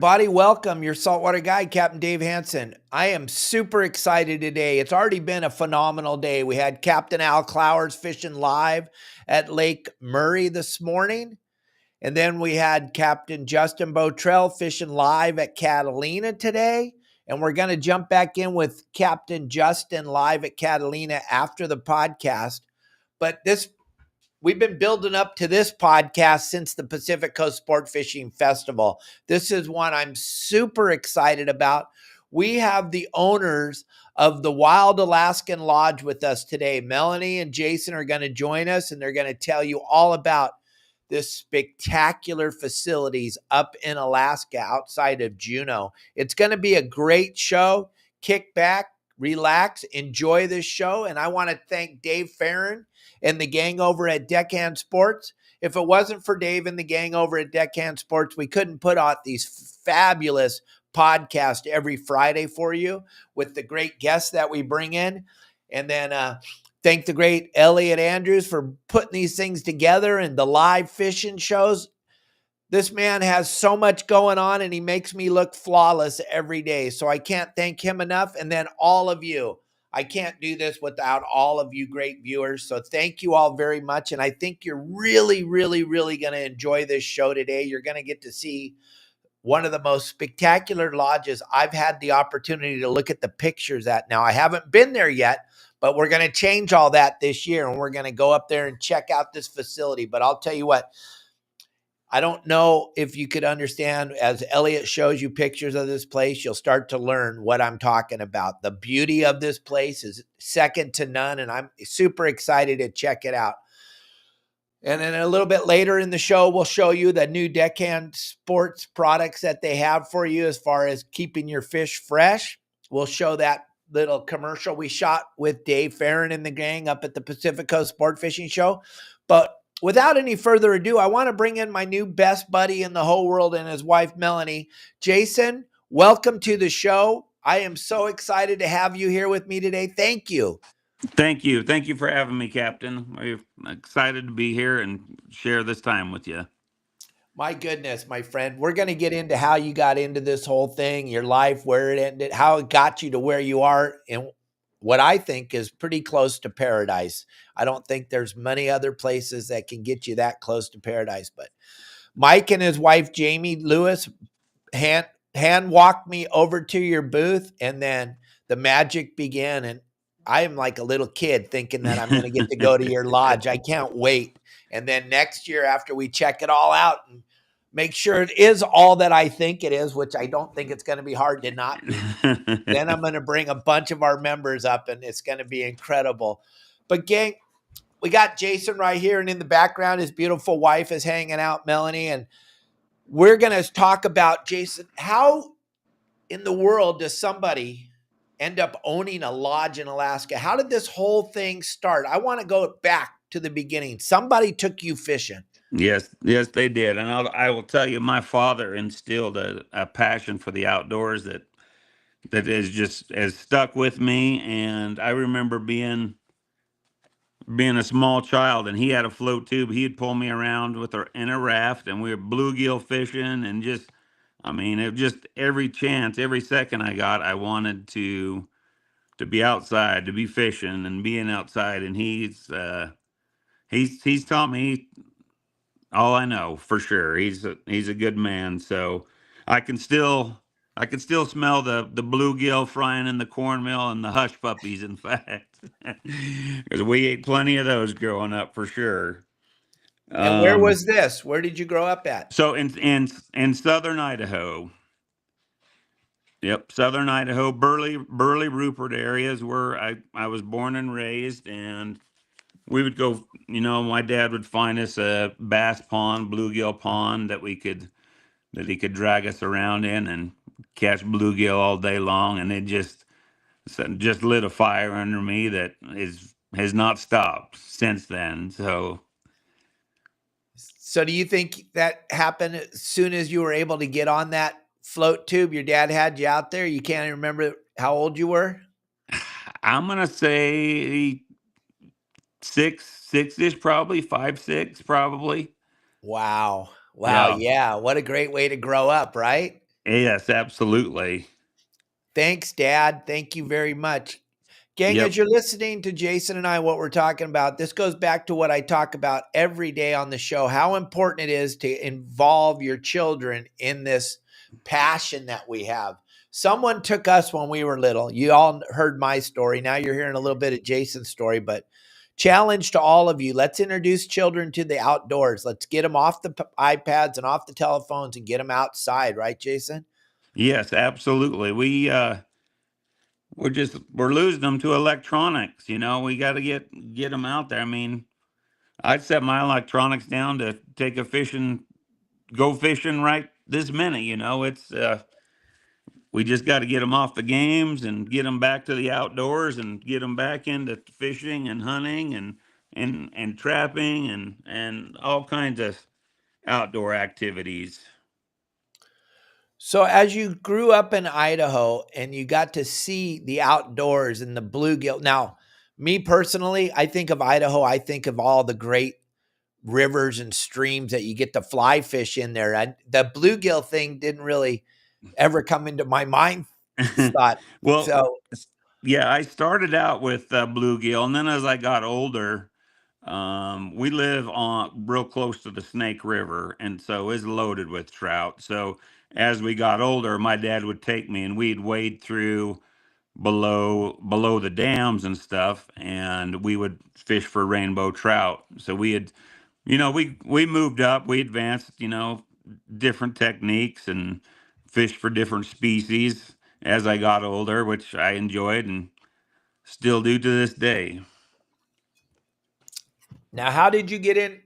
Buddy, welcome. Your saltwater guide, Captain Dave Hansen. I am super excited today. It's already been a phenomenal day. We had Captain Al Clowers fishing live at Lake Murray this morning. And then we had Captain Justin Botrell fishing live at Catalina today. And we're going to jump back in with Captain Justin live at Catalina after the podcast. But we've been building up to this podcast since the Pacific Coast Sport Fishing Festival. This is one I'm super excited about. We have the owners of the Wild Alaskan Lodge with us today. Melanie and Jason are going to join us, and they're going to tell you all about this spectacular facilities up in Alaska outside of Juneau. It's going to be a great show. Kick back, relax, enjoy this show. And I want to thank Dave Farron and the gang over at Deckhand Sports. If it wasn't for Dave and the gang over at Deckhand Sports, we couldn't put out these fabulous podcasts every Friday for you with the great guests that we bring in. And then thank the great Elliot Andrews for putting these things together and the live fishing shows. This man has so much going on and he makes me look flawless every day. So I can't thank him enough. And then all of you. I can't do this without all of you great viewers. So thank you all very much. And I think you're really, really, really going to enjoy this show today. You're going to get to see one of the most spectacular lodges I've had the opportunity to look at the pictures at. Now, I haven't been there yet, but we're going to change all that this year. And we're going to go up there and check out this facility. But I'll tell you what, I don't know if you could understand, as Elliot shows you pictures of this place, you'll start to learn what I'm talking about. The beauty of this place is second to none, and I'm super excited to check it out. And then a little bit later in the show, we'll show you the new Deckhand Sports products that they have for you as far as keeping your fish fresh. We'll show that little commercial we shot with Dave Farron and the gang up at the Pacific Coast Sport Fishing Show. But without any further ado, I want to bring in my new best buddy in the whole world and his wife, Melanie. Jason, welcome to the show. I am so excited to have you here with me today. Thank you. Thank you. Thank you for having me, Captain. We're excited to be here and share this time with you. My goodness, my friend, we're going to get into how you got into this whole thing, your life, where it ended, how it got you to where you are, and what I think is pretty close to paradise. I don't think there's many other places that can get you that close to paradise. But Mike and his wife, Jamie Lewis, hand walked me over to your booth, and then the magic began. And I am like a little kid thinking that I'm going to get to go to your lodge. I can't wait. And then next year, after we check it all out and make sure it is all that I think it is, which I don't think it's going to be hard to not be, then I'm going to bring a bunch of our members up, and it's going to be incredible. But gang, we got Jason right here, and in the background, his beautiful wife is hanging out, Melanie, and we're going to talk about, Jason, how in the world does somebody end up owning a lodge in Alaska? How did this whole thing start? I want to go back to the beginning. Somebody took you fishing. Yes, they did. And I will tell you, my father instilled a passion for the outdoors that is just has stuck with me. And I remember being a small child, and he had a float tube. He'd pull me around in a raft, and we were bluegill fishing, and just, I mean, it just every chance, every second I got, I wanted to be outside, to be fishing and being outside. And he's taught me all I know for sure. He's a good man. So I can still I can still smell the bluegill frying in the cornmeal and the hush puppies. In fact, because we ate plenty of those growing up for sure. And where Um, was this? Where did you grow up at? so in southern Idaho. Yep, southern Idaho, Burley Rupert areas where I was born and raised. And we would go, my dad would find us a bass pond, bluegill pond that he could drag us around in and catch bluegill all day long. And it just lit a fire under me that has not stopped since then. So do you think that happened as soon as you were able to get on that float tube? Your dad had you out there. You can't remember how old you were? I'm gonna say six-ish, probably 5, 6, probably. Wow. Wow. Yeah. Yeah. What a great way to grow up, right? Yes, absolutely. Thanks, Dad. Thank you very much. Gang, as Yep. you're listening to Jason and I, what we're talking about, this goes back to what I talk about every day on the show, how important it is to involve your children in this passion that we have. Someone took us when we were little. You all heard my story. Now you're hearing a little bit of Jason's story, but challenge to all of you. Let's introduce children to the outdoors. Let's get them off the iPads and off the telephones and get them outside. Right, Jason? Yes, absolutely. We're losing them to electronics. We got to get them out there. I mean, I'd set my electronics down to take a fishing, go fishing right this minute. It's we just got to get them off the games and get them back to the outdoors and get them back into fishing and hunting and trapping and all kinds of outdoor activities. So, as you grew up in Idaho and you got to see the outdoors and the bluegill, now, me personally, I think of Idaho, I think of all the great rivers and streams that you get to fly fish in there. And the bluegill thing didn't really ever come into my mind thought. Well, So, yeah, I started out with bluegill, and then as I got older, we live on real close to the Snake River, and so it's loaded with trout. So as we got older, my dad would take me, and we'd wade through below the dams and stuff, and we would fish for rainbow trout. So we moved up, we advanced, different techniques and fished for different species as I got older, which I enjoyed and still do to this day. now how did you get in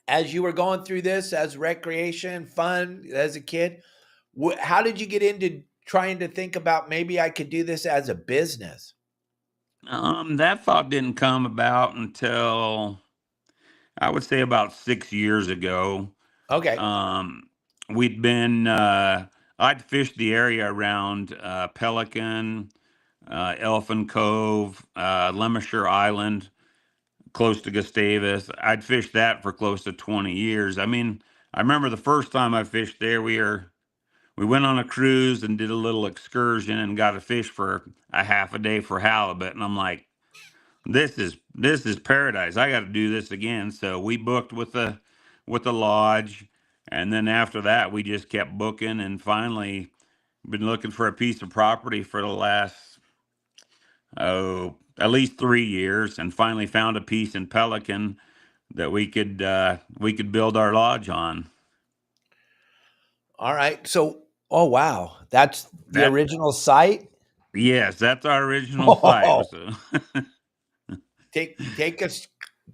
as you were going through this as recreation, fun as a kid? How did you get into trying to think about maybe I could do this as a business? That thought didn't come about until I would say about 6 years ago. Okay. Um, we'd been I'd fished the area around Pelican, Elfin Cove, Lemisher Island, close to Gustavus. I'd fished that for close to 20 years. I mean, I remember the first time I fished there, we went on a cruise and did a little excursion and got to fish for a half a day for halibut, and I'm like, this is paradise. I got to do this again. So we booked with the lodge, and then after that, we just kept booking, and finally been looking for a piece of property for the last at least 3 years, and finally found a piece in Pelican that we could build our lodge on. All right. So, oh wow, that's the That original site. Yes, that's our original site. Oh, take us.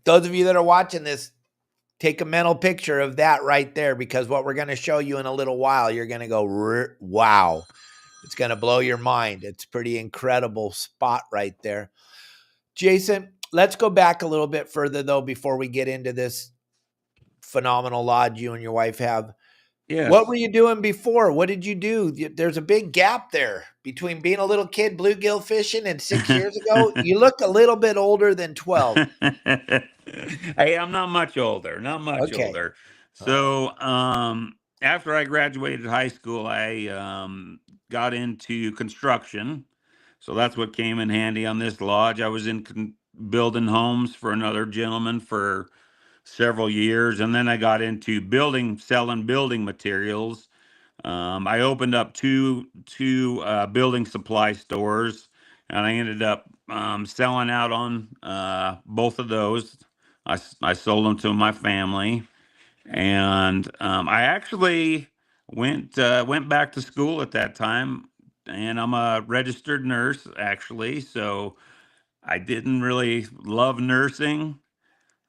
Those of you that are watching this, take a mental picture of that right there, because what we're going to show you in a little while, you're going to go, wow, it's going to blow your mind. It's pretty incredible spot right there. Jason, let's go back a little bit further though before we get into this phenomenal lodge you and your wife have. What were yes. you doing before? What did you do? There's a big gap there between being a little kid bluegill fishing and 6 years ago. You look a little bit older than 12. Hey, I'm not much older, not much Okay. older. All right. So, after I graduated high school, I got into construction. So that's what came in handy on this lodge. I was in building homes for another gentleman for several years, and then I got into selling building materials. I opened up two building supply stores, and I ended up selling out on both of those. I sold them to my family, and I actually went back to school at that time, and I'm a registered nurse actually. So I didn't really love nursing.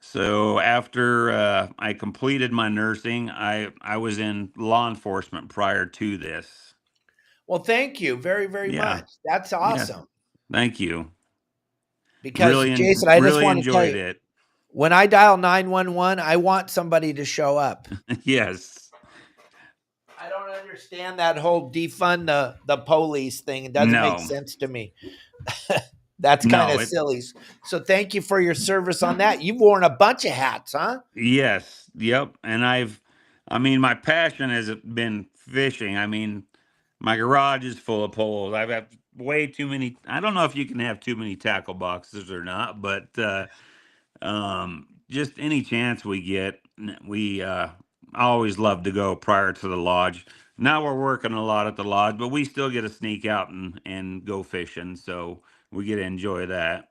So after I completed my nursing, I was in law enforcement prior to this. Well, thank you very, very Yeah, much. That's yeah. awesome. Thank you. Because, Jason, I just Really want to tell enjoyed you, it. when I dial 911, I want somebody to show up. Yes. I don't understand that whole defund the police thing. It doesn't make No. sense to me. That's kind No. of silly. So thank you for your service on that. You've worn a bunch of hats, huh? Yes. Yep. And I mean, my passion has been fishing. I mean, my garage is full of poles. I've got way too many. I don't know if you can have too many tackle boxes or not, but just any chance we get, we always love to go prior to the lodge. Now we're working a lot at the lodge, but we still get to sneak out and go fishing, so we get to enjoy that.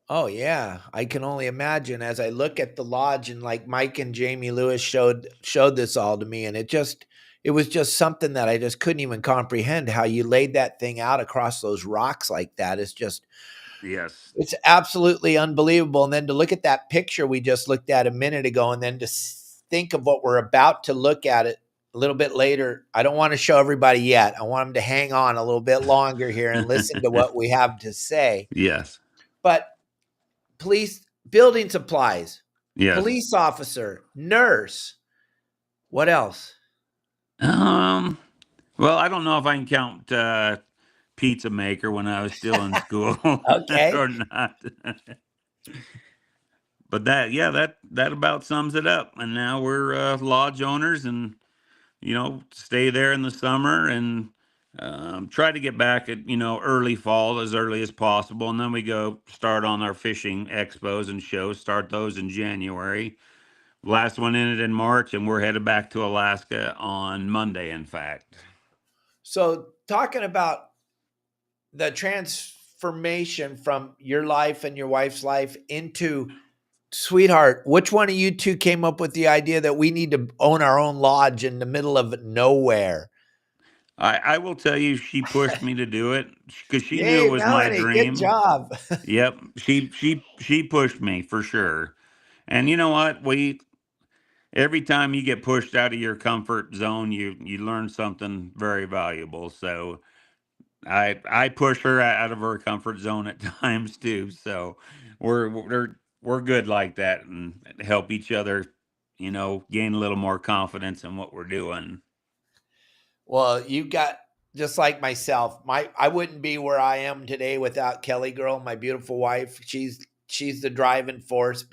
Oh yeah, I can only imagine as I look at the lodge and like Mike and Jamie Lewis showed this all to me and it was just something that I just couldn't even comprehend how you laid that thing out across those rocks like that. It's just Yes. it's absolutely unbelievable. And then to look at that picture we just looked at a minute ago and then to think of what we're about to look at it a little bit later. I don't want to show everybody yet. I want them to hang on a little bit longer here and listen to what we have to say. Yes. But police, building supplies, Yes. police officer, nurse. What else? Um. Well, I don't know if I can count pizza maker when I was still in school Okay. or not. But that, yeah, that about sums it up. And now we're lodge owners, and stay there in the summer and try to get back at early fall as early as possible, and then we go start on our fishing expos and shows. Start those in January. Last one ended in March, and we're headed back to Alaska on Monday. In fact, So, talking about the transformation from your life and your wife's life into sweetheart, which one of you two came up with the idea that we need to own our own lodge in the middle of nowhere? I will tell you, she pushed me to do it because she knew it Yay, was my Melanie, good dream. job. Yep, she pushed me for sure. And you know what? We Every time you get pushed out of your comfort zone, you learn something very valuable. So I push her out of her comfort zone at times too. So we're good like that and help each other, gain a little more confidence in what we're doing. Well, you got just like myself. I wouldn't be where I am today without Kelly girl, my beautiful wife. She's the driving force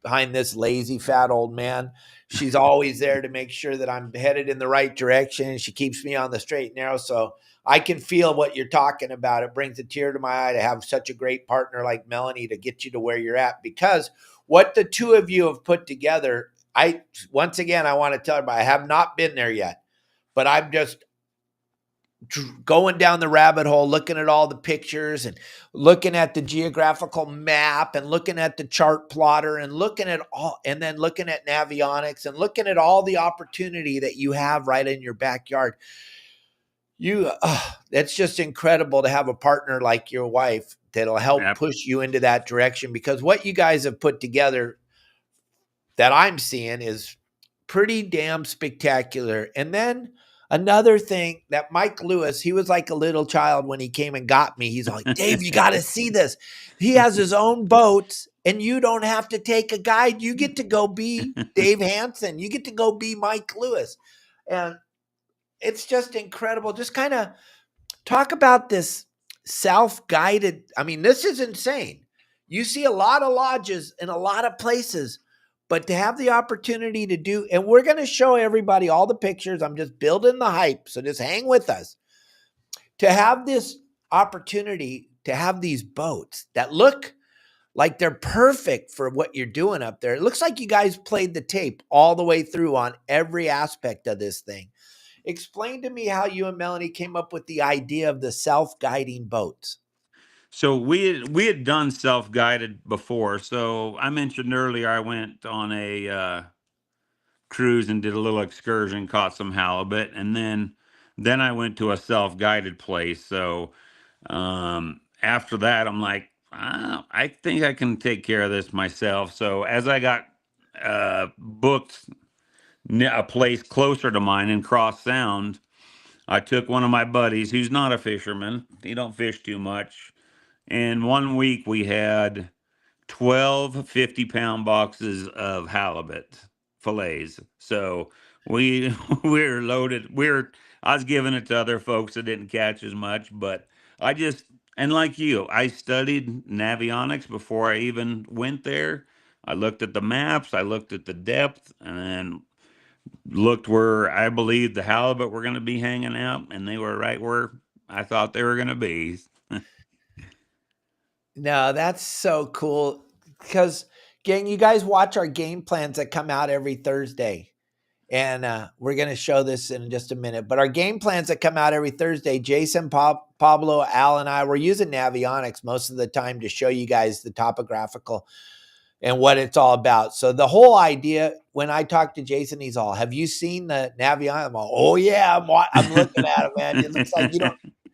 behind this lazy fat old man. She's always there to make sure that I'm headed in the right direction. She keeps me on the straight and narrow. So I can feel what you're talking about. It brings a tear to my eye to have such a great partner like Melanie to get you to where you're at, because what the two of you have put together, once again I want to tell everybody I have not been there yet, but I'm just going down the rabbit hole, looking at all the pictures and looking at the geographical map and looking at the chart plotter and looking at all, and then looking at Navionics and looking at all the opportunity that you have right in your backyard. It's just incredible to have a partner like your wife that'll help Yep. push you into that direction, because what you guys have put together that I'm seeing is pretty damn spectacular. And then another thing that Mike Lewis, he was like a little child when he came and got me. He's like, Dave, you got to see this. He has his own boats and you don't have to take a guide. You get to go be Dave Hansen. You get to go be Mike Lewis. And it's just incredible. Just kind of talk about this self-guided. I mean, this is insane. You see a lot of lodges in a lot of places, but to have the opportunity to do, and we're going to show everybody all the pictures. I'm just building the hype, so just hang with us. To have this opportunity to have these boats that look like they're perfect for what you're doing up there. It looks like you guys played the tape all the way through on every aspect of this thing. Explain to me how you and Melanie came up with the idea of the self-guiding boats. So we had done self guided before. So I mentioned earlier I went on a cruise and did a little excursion, caught some halibut, and then I went to a self guided place. So after that, I'm like, I think I can take care of this myself. So as I got booked a place closer to mine in Cross Sound, I took one of my buddies who's not a fisherman. He don't fish too much. And one week we had 12 50-pound boxes of halibut fillets. So we we were loaded. I was giving it to other folks that didn't catch as much, but I just, and like you, I studied Navionics before I even went there. I looked at the maps, I looked at the depth, and then looked where I believed the halibut were going to be hanging out, and they were right where I thought they were going to be. No, that's so cool because, gang, you guys watch our game plans that come out every Thursday. And we're going to show this in just a minute. But our game plans that come out every Thursday, Jason, Pablo, Al, and I, we're using Navionics most of the time to show you guys the topographical and what it's all about. So the whole idea, when I talk to Jason, he's all, have you seen the Navionics? I'm all, oh, yeah, I'm looking at it, man. It looks like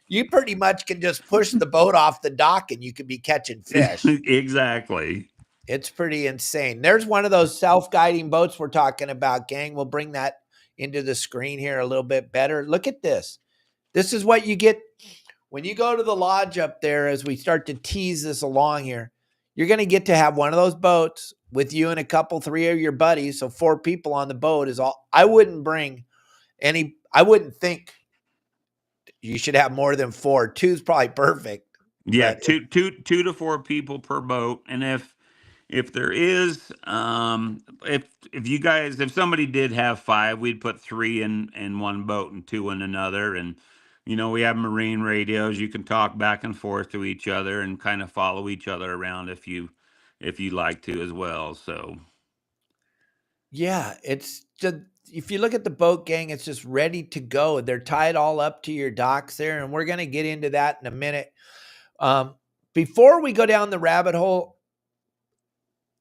you pretty much can just push the boat off the dock and you could be catching fish. Exactly. It's pretty insane. There's one of those self-guiding boats we're talking about, gang. We'll bring that into the screen here a little bit better. Look at this. This is what you get when you go to the lodge up there as we start to tease this along here. You're going to get to have one of those boats with you and a couple, 3 of your buddies. So 4 people on the boat is all. I wouldn't think you should have more than 4. 2 is probably perfect. Yeah, two to 4 people per boat. And if there is, if somebody did have 5, we'd put 3 in one boat and 2 in another. And we have marine radios. You can talk back and forth to each other and kind of follow each other around if you like to as well. So yeah, it's just, if you look at the boat, gang, it's just ready to go. They're tied all up to your docks there, and we're going to get into that in a minute. Before we go down the rabbit hole,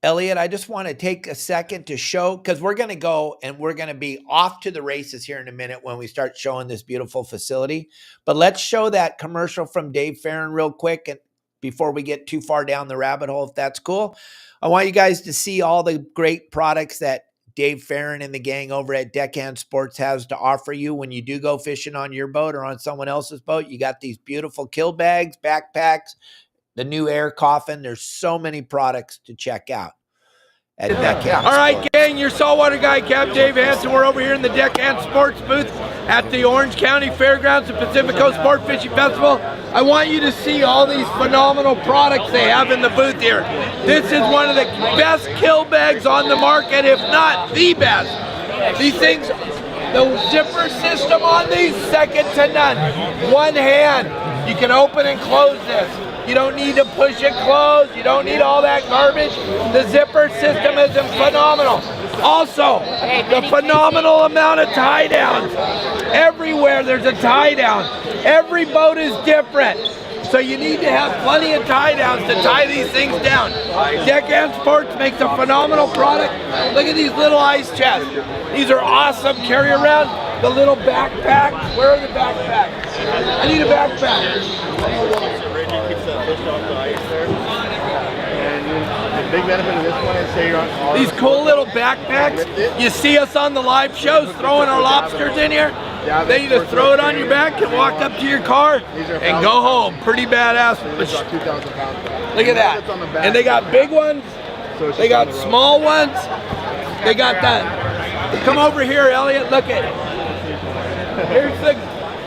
Elliot, I just want to take a second to show, because we're going to go and we're going to be off to the races here in a minute when we start showing this beautiful facility. But let's show that commercial from Dave Farron real quick, and before we get too far down the rabbit hole, if that's cool. I want you guys to see all the great products that Dave Farron and the gang over at Deckhand Sports has to offer you when you do go fishing on your boat or on someone else's boat. You got these beautiful kill bags, backpacks, the new air coffin. There's so many products to check out at Deckhand. All right, gang, your saltwater guy, Captain Dave Hansen. We're over here in the Deckhand Sports booth at the Orange County Fairgrounds and Pacific Coast Sport Fishing Festival. I want you to see all these phenomenal products they have in the booth here. This is one of the best kill bags on the market, if not the best. These things, the zipper system on these, second to none. One hand, you can open and close this. You don't need to push it closed. You don't need all that garbage. The zipper system is phenomenal. Also, the phenomenal amount of tie downs. Everywhere there's a tie down. Every boat is different. So you need to have plenty of tie downs to tie these things down. Deckhand Sports makes a phenomenal product. Look at these little ice chests. These are awesome. Carry around the little backpacks. Where are the backpacks? I need a backpack. And the big benefit of this one is say you're on these cool little backpacks. You see us on the live shows throwing our lobsters in here. Then you just throw it on your back and walk up to your car and go home. Pretty badass. Look at that. And they got big ones. They got small ones. They got that. Come over here, Elliot. Look at it.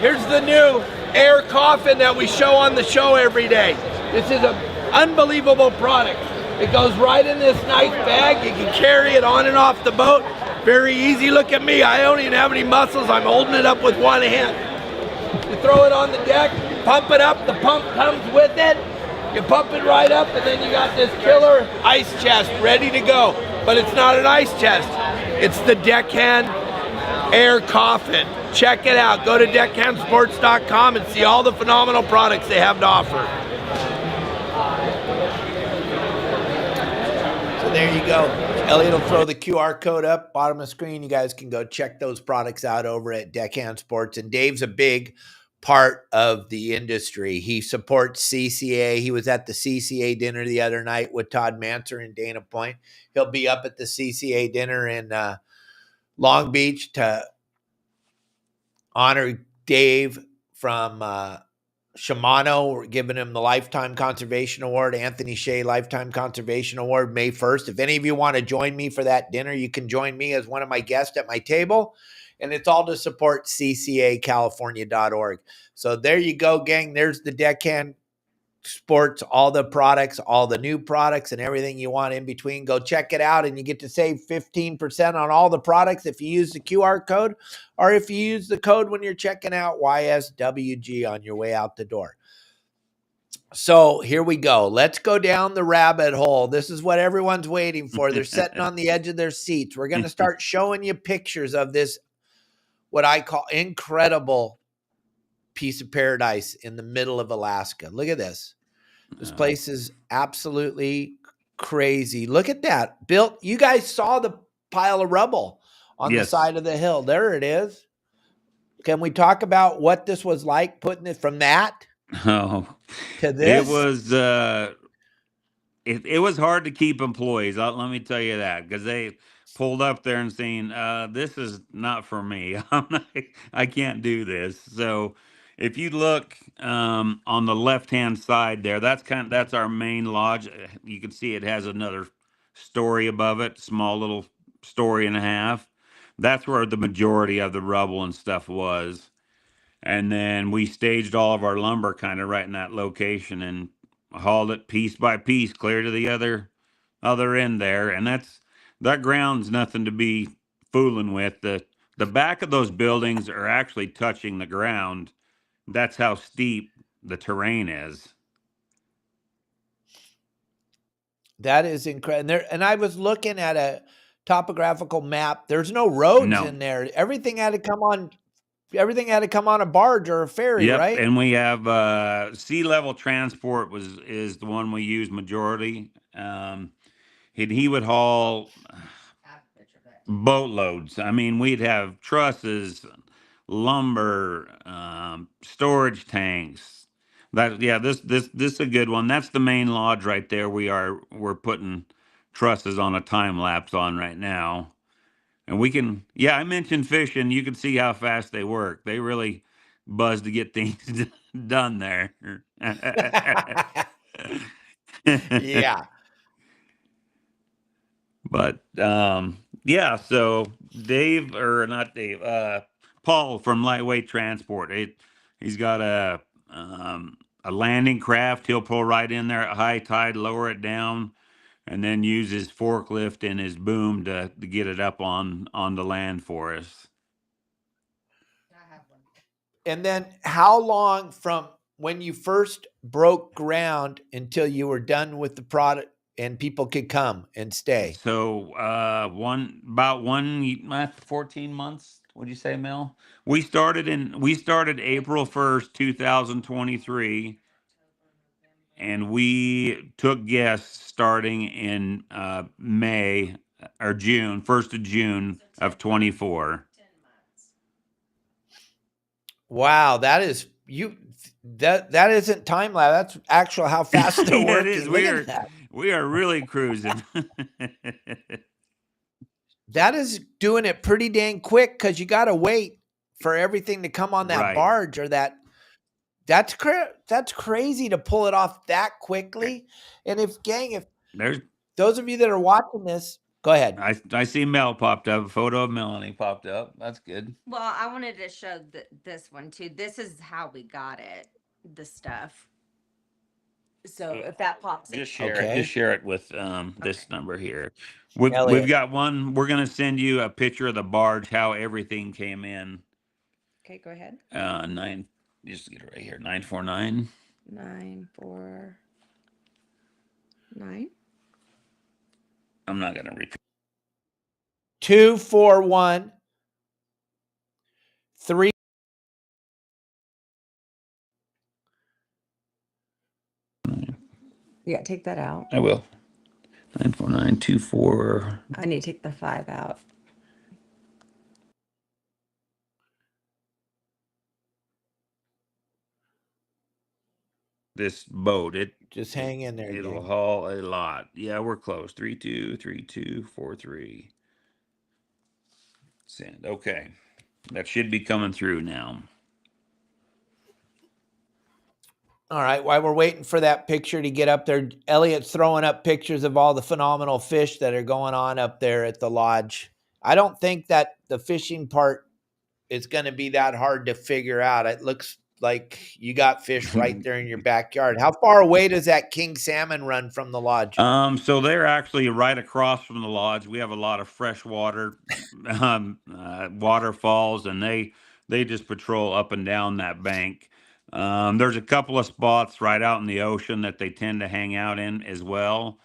Here's the new air coffin that we show on the show every day. This is an unbelievable product. It goes right in this nice bag. You can carry it on and off the boat. Very easy. Look at me. I don't even have any muscles. I'm holding it up with one hand. You throw it on the deck, pump it up. The pump comes with it. You pump it right up, and then you got this killer ice chest ready to go. But it's not an ice chest. It's the Deckhand air coffin. Check it out. Go to deckhandsports.com and see all the phenomenal products they have to offer. So there you go. Elliot will throw the QR code up, bottom of the screen. You guys can go check those products out over at Deckhand Sports. And Dave's a big part of the industry. He supports CCA. He was at the CCA dinner the other night with Todd Manser in Dana Point. He'll be up at the CCA dinner in Long Beach to honor Dave from Shimano. We're giving him the Lifetime Conservation Award, Anthony Shea Lifetime Conservation Award, May 1st. If any of you want to join me for that dinner, you can join me as one of my guests at my table. And it's all to support CCACalifornia.org. So there you go, gang. There's the Deckhand Sports, all the products, all the new products, and everything you want in between. Go check it out, and you get to save 15% on all the products if you use the QR code, or if you use the code when you're checking out YSWG on your way out the door. So here we go. Let's go down the rabbit hole. This is what everyone's waiting for. They're sitting on the edge of their seats. We're going to start showing you pictures of this, what I call incredible piece of paradise in the middle of Alaska. Look at this. This place is absolutely crazy. Look at that. Bill, you guys saw the pile of rubble on the side of the hill. There it is. Can we talk about what this was like, putting it from that to this? It was it was hard to keep employees. Let me tell you that, because they pulled up there and seen, this is not for me. I can't do this. So if you look on the left-hand side there, that's our main lodge. You can see it has another story above it, small little story and a half. That's where the majority of the rubble and stuff was. And then we staged all of our lumber kind of right in that location and hauled it piece by piece clear to the other end there. And that ground's nothing to be fooling with. The back of those buildings are actually touching the ground. That's how steep the terrain is. That is incredible. And I was looking at a topographical map. There's no roads in there. Everything had to come on a barge or a ferry, right? And we have sea level transport is the one we use majority. He would haul boatloads. I mean, we'd have trusses, lumber, storage tanks. This is a good one. That's the main lodge right there. We're putting trusses on a time lapse on right now. And we can, I mentioned fishing. You can see how fast they work. They really buzz to get things done there. Yeah. But so Paul from Lightweight Transport. He's got a landing craft. He'll pull right in there at high tide, lower it down, and then use his forklift and his boom to get it up on the land for us. And then how long from when you first broke ground until you were done with the product and people could come and stay? So 14 months. What'd you say, Mel? We started April 1st, 2023. And we took guests starting in May or June, 1st of June of 24. Wow, that isn't time lapse. That's actual how fast they're working. It is. We are really cruising. That is doing it pretty dang quick, because you got to wait for everything to come on that barge or that. That's crazy to pull it off that quickly. And if there's those of you that are watching this, go ahead. I see Mel popped up. A photo of Melanie popped up. That's good. Well, I wanted to show this one too. This is how we got it, the stuff. So if that pops just share it. Just share it with this number here. We've got one. We're going to send you a picture of the barge, how everything came in. Okay, go ahead. Just get it right here. 949. 949. I'm not going to repeat. 241 3. You got to take that out. I will. 94924. I need to take the 5 out. This boat, just hang in there. It'll haul a lot. Yeah, we're close. 323243. Send. Okay, that should be coming through now. All right. While we're waiting for that picture to get up there, Elliot's throwing up pictures of all the phenomenal fish that are going on up there at the lodge. I don't think that the fishing part is going to be that hard to figure out. It looks like you got fish right there in your backyard. How far away does that king salmon run from the lodge? So they're actually right across from the lodge. We have a lot of freshwater waterfalls, and they just patrol up and down that bank. There's a couple of spots right out in the ocean that they tend to hang out in as well.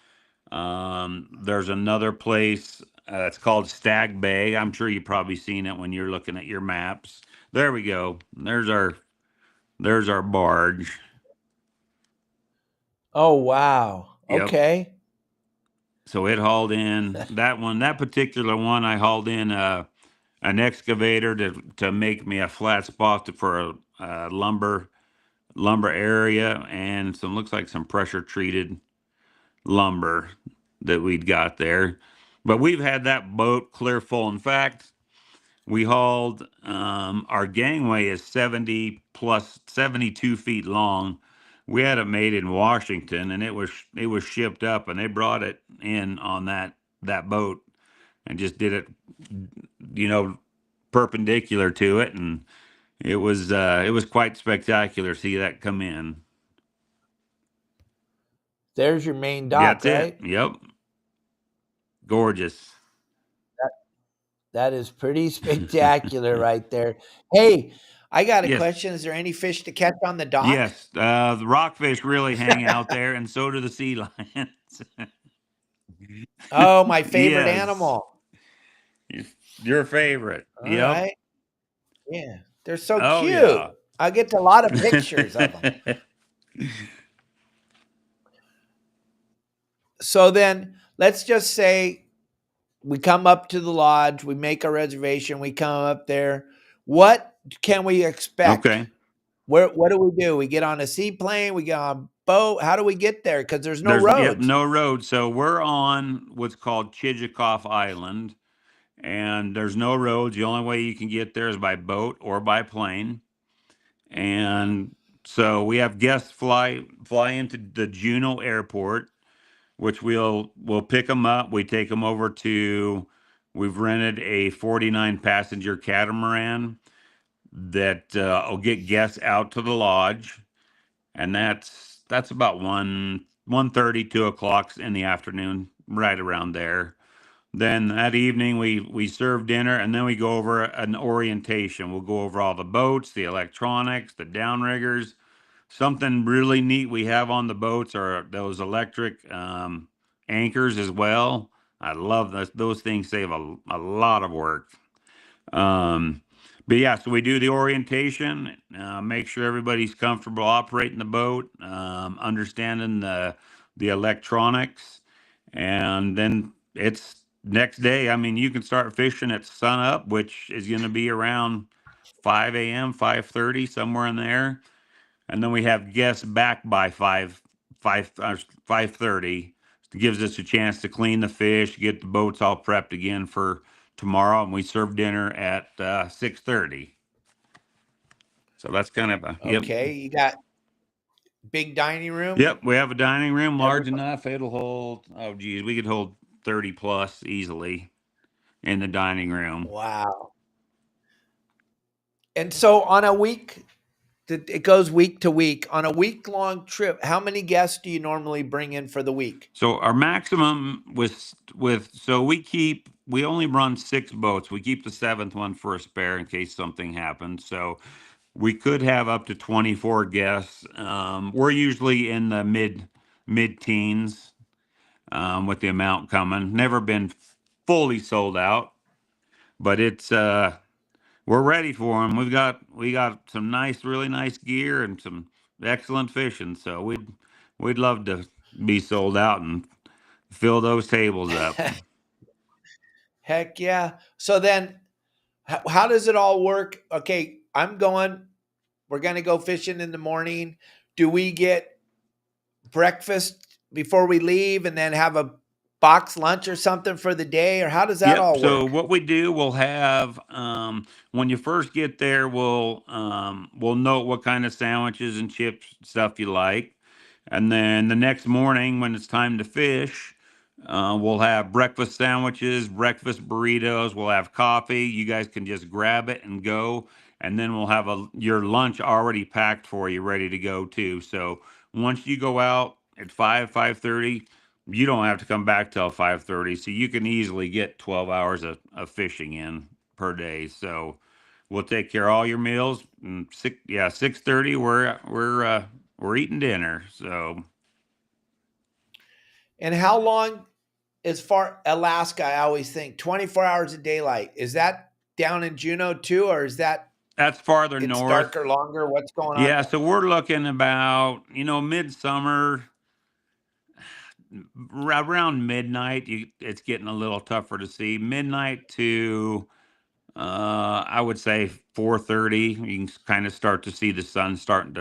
There's another place. It's called Stag Bay. I'm sure you've probably seen it when you're looking at your maps. There we go. There's our barge. Oh, wow. Yep. Okay. So it hauled in that one. That particular one, I hauled in an excavator to make me a flat spot for a lumber area, and some looks like some pressure treated lumber that we'd got there. But we've had that boat clear full. In fact, we hauled our gangway is 72 feet long. We had it made in Washington, and it was shipped up, and they brought it in on that boat and just did it, perpendicular to it, and it was quite spectacular to see that come in. There's your main dock, That's right? it. Yep. Gorgeous. That is pretty spectacular right there. Hey, I got a Yes. question. Is there any fish to catch on the dock? Yes. The rockfish really hang out there, and so do the sea lions. Oh, my favorite Yes. animal. Your favorite. All Yep. right. Yeah. They're so Oh, cute. yeah. I get a lot of pictures of them. So then let's just say we come up to the lodge, we make a reservation, we come up there. What can we expect? Okay. What do we do? We get on a seaplane, we get on a boat. How do we get there? Because there's no roads. Yep, no road. So we're on what's called Chijikoff Island, and there's no roads. The only way you can get there is by boat or by plane. And so we have guests fly into the Juneau Airport, which we'll pick them up. We take them over to. We've rented a 49 passenger catamaran that will get guests out to the lodge, and that's about 1:30, 2 o'clock in the afternoon, right around there. Then that evening we serve dinner, and then we go over an orientation. We'll go over all the boats, the electronics, the downriggers. Something really neat we have on the boats are those electric anchors as well. I love those things save a lot of work. But yeah, so we do the orientation, make sure everybody's comfortable operating the boat, understanding the electronics, and then it's next day. I mean, you can start fishing at sun up, which is going to be around 5 a.m., 5:30, somewhere in there, and then we have guests back by 5:30. It gives us a chance to clean the fish, get the boats all prepped again for tomorrow, and we serve dinner at 6:30. So that's kind of a yep. Okay, you got big dining room. Yep, we have a dining room large enough. It'll hold, oh geez, we could hold 30 plus easily in the dining room. Wow. And so on a week, it goes week to week. On a week-long trip, how many guests do you normally bring in for the week? So our maximum so we only run 6 boats. We keep the 7th one for a spare in case something happens. So we could have up to 24 guests. We're usually in the mid-teens with the amount coming. Never been fully sold out, but it's we're ready for them. We got some really nice gear and some excellent fishing. So we'd love to be sold out and fill those tables up. Heck yeah. So then how does it all work? Okay, we're going to go fishing in the morning. Do we get breakfast before we leave and then have a box lunch or something for the day, or how does that all work? So what we do, we'll have when you first get there, we'll note what kind of sandwiches and chips stuff you like, and then the next morning when it's time to fish, we'll have breakfast sandwiches, breakfast burritos. We'll have coffee. You guys can just grab it and go. and then we'll have your lunch already packed for you, ready to go too. So once you go out at 5:30, you don't have to come back till 5:30, so you can easily get 12 hours of fishing in per day. So we'll take care of all your meals. And 6:30 we're eating dinner. So And how long, as far Alaska, I always think 24 hours of daylight. Is that down in Juneau too, or is that that's farther it's north. darker longer? What's going on Yeah, there? so we're looking about, midsummer, around midnight. It's getting a little tougher to see. Midnight to I would say 4:30. You can kind of start to see the sun start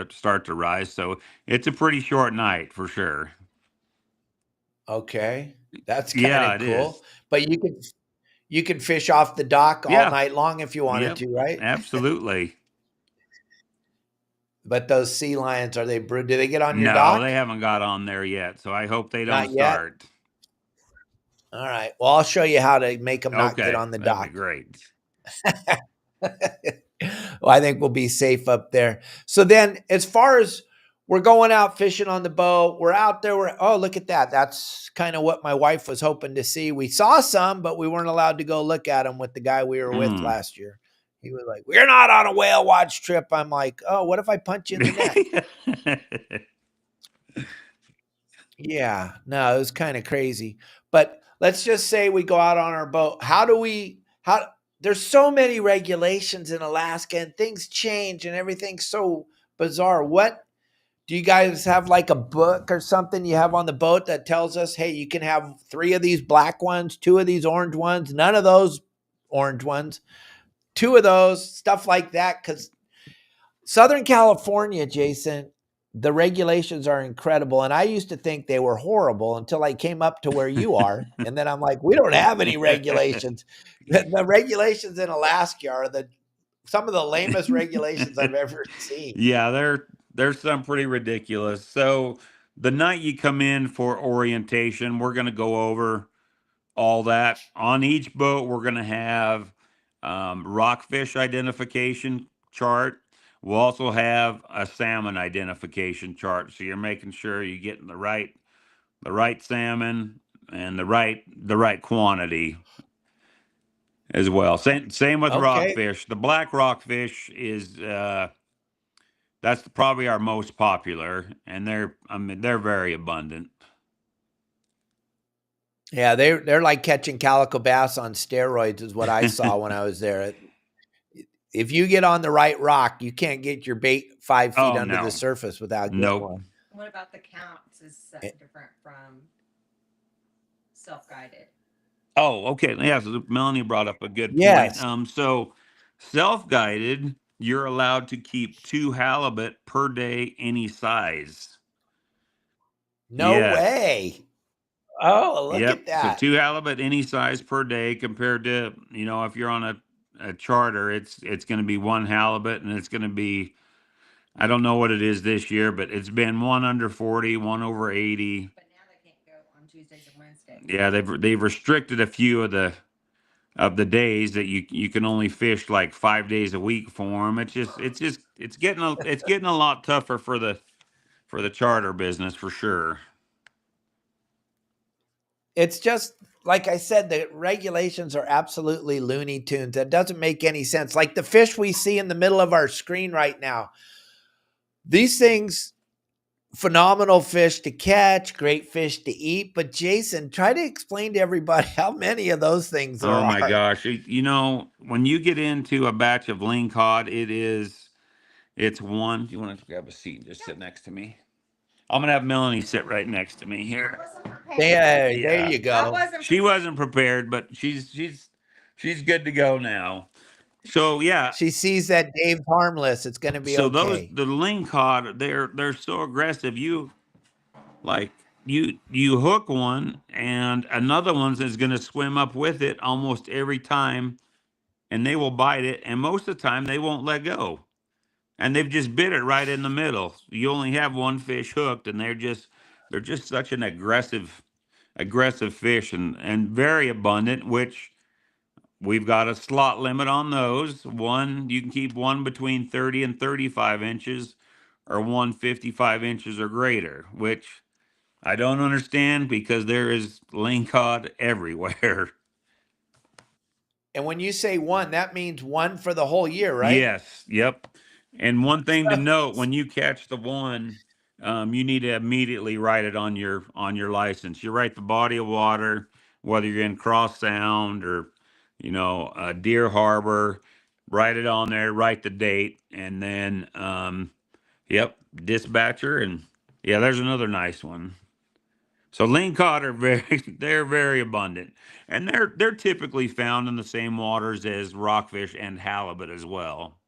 to rise. So it's a pretty short night for sure. Okay. That's kind Yeah, of it is. cool. But you can fish off the dock all Yeah. night long if you wanted Yep. to, right? Absolutely. But those sea lions, do they get on your No, dock? they haven't got on there yet. So I hope they don't Not yet. start. All right. Well, I'll show you how to make them not get Okay. on the That'd be dock. great. Well, I think we'll be safe up there. So then, as far as we're going out fishing on the boat, we're out there. Oh, look at that. That's kind of what my wife was hoping to see. We saw some, but we weren't allowed to go look at them with the guy we were with last year. He was like, "We're not on a whale watch trip." I'm like, "Oh, what if I punch you in the neck?" Yeah, no, it was kind of crazy. But let's just say we go out on our boat. There's so many regulations in Alaska and things change and everything's so bizarre. What do you guys have, like a book or something you have on the boat that tells us, hey, you can have 3 of these black ones, 2 of these orange ones, none of those orange ones, 2 of those, stuff like that? Because Southern California, Jason, the regulations are incredible. And I used to think they were horrible until I came up to where you are. And then I'm like, we don't have any regulations. The regulations in Alaska are some of the lamest regulations I've ever seen. Yeah, there's some pretty ridiculous. So the night you come in for orientation, we're going to go over all that. On each boat, we're going to have rockfish identification chart. We'll also have a salmon identification chart. So you're making sure you're getting the right salmon and the right quantity as well. Same with Okay. rockfish. The black rockfish is that's probably our most popular, and they're very abundant. Yeah, they're like catching calico bass on steroids is what I saw when I was there. If you get on the right rock, you can't get your bait 5 feet Oh under the no, surface without getting nope. one. What about the counts? Is that different from self-guided? Oh, okay. Yeah, so Melanie brought up a good point. Yes. So self-guided, you're allowed to keep 2 halibut per day, any size. No Yes. way. Oh, look Yep. at So that. 2 halibut any size per day, compared to, if you're on a charter, it's going to be 1 halibut, and it's going to be, I don't know what it is this year, but it's been 1 under 40, 1 over 80. But now they can't go on Tuesdays and Wednesdays. Yeah, they've restricted a few of the days that you can only fish like 5 days a week for them. It's getting a lot tougher for the charter business for sure. It's just like I said, the regulations are absolutely Looney Tunes. That doesn't make any sense. Like the fish we see in the middle of our screen right now. These things, phenomenal fish to catch, great fish to eat. But Jason, try to explain to everybody how many of those things there Oh my are. gosh. When you get into a batch of lingcod, it's one. Do you want to grab a seat and just sit next to me? I'm gonna have Melanie sit right next to me here. There Yeah. you go. She wasn't prepared, but she's good to go now. So yeah, She sees that Dave's harmless. It's going to be so okay. the lingcod, they're so aggressive. You hook one, and another one is going to swim up with it almost every time, and they will bite it, and most of the time they won't let go, and they've just bit it right in the middle. You only have one fish hooked, and they're just such an aggressive fish, and very abundant, which we've got a slot limit on those. One, you can keep one between 30 and 35 inches, or 155 inches or greater, which I don't understand because there is lingcod everywhere. And when you say one, that means one for the whole year, right? Yes, yep. And one thing to note, when you catch the one, you need to immediately write it on your license. You write the body of water, whether you're in Cross Sound or, Deer Harbor, write it on there, write the date, and then, yep, dispatcher, and yeah, there's another nice one. So lingcod are they're very abundant, and they're typically found in the same waters as rockfish and halibut as well.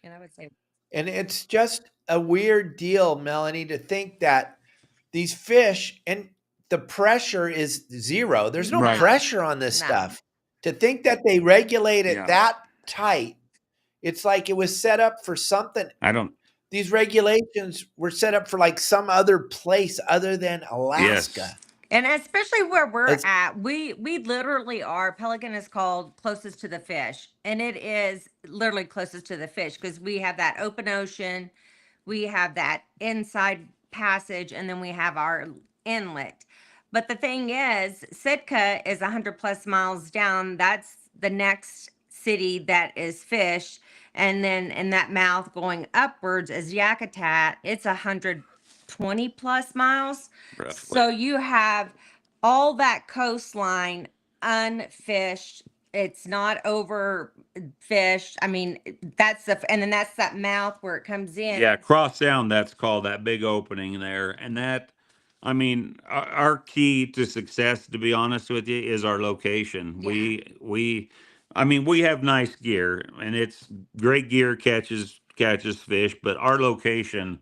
And I would say, And it's just a weird deal, Melanie, to think that these fish and the pressure is zero. There's no Right. pressure on this No. stuff. To think that they regulate it Yeah. that tight, it's like it was set up for something. I don't. These regulations were set up for like some other place other than Alaska. Yes. and especially where we're It's- at, we literally are. Pelican is called closest to the fish, and it is literally closest to the fish because we have that open ocean, we have that inside passage, and then we have our inlet. But the thing is, Sitka is 100 plus miles down. That's the next city that is fish. And then in that mouth going upwards is Yakutat. It's 120 plus miles. Roughly. So you have all that coastline unfished. It's not overfished. I mean, and then that's that mouth where it comes in. Yeah, Cross Sound, that's called, that big opening there. And that, I mean, our key to success, to be honest with you, is our location. Yeah. We have nice gear, and it's great gear, catches fish, but our location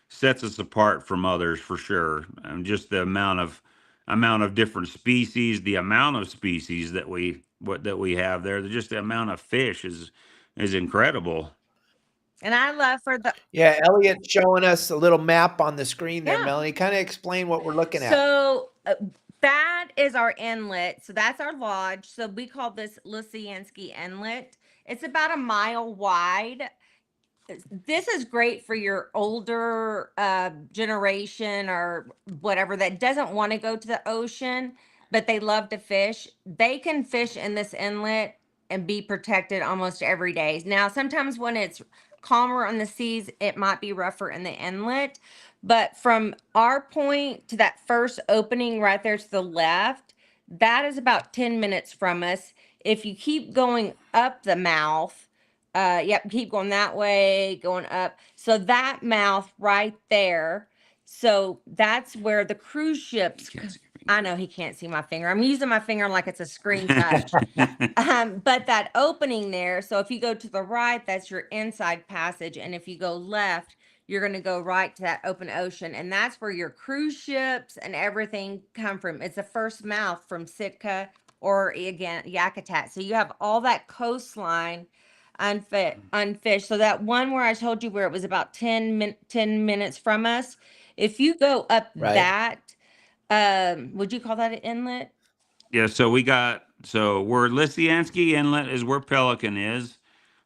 sets us apart from others for sure. And just the amount of different species, the amount of species that we have there, just the amount of fish is incredible. And I love for the yeah, Elliot's showing us a little map on the screen there, Yeah. Melanie. Kind of explain what we're looking at. So that is our inlet. So that's our lodge. So we call this Lysianski Inlet. It's about a mile wide. This is great for your older generation or whatever that doesn't want to go to the ocean, but they love to fish. They can fish in this inlet and be protected almost every day. Now, sometimes when it's calmer on the seas, it might be rougher in the inlet. But from our point to that first opening right there to the left, that is about 10 minutes from us. If you keep going up the mouth, yep, keep going that way, going up. So that mouth right there. So that's where the cruise ships. I know he can't see my finger. I'm using my finger like it's a screen touch. But that opening there. So if you go to the right, that's your inside passage. And if you go left, you're going to go right to that open ocean. And that's where your cruise ships and everything come from. It's the first mouth from Sitka or again, Yakutat. So you have all that coastline unfished. So that one where I told you where it was about 10 minutes from us, if you go up Right. that, would you call that an inlet? Yeah, so where Lysianski Inlet is where Pelican is.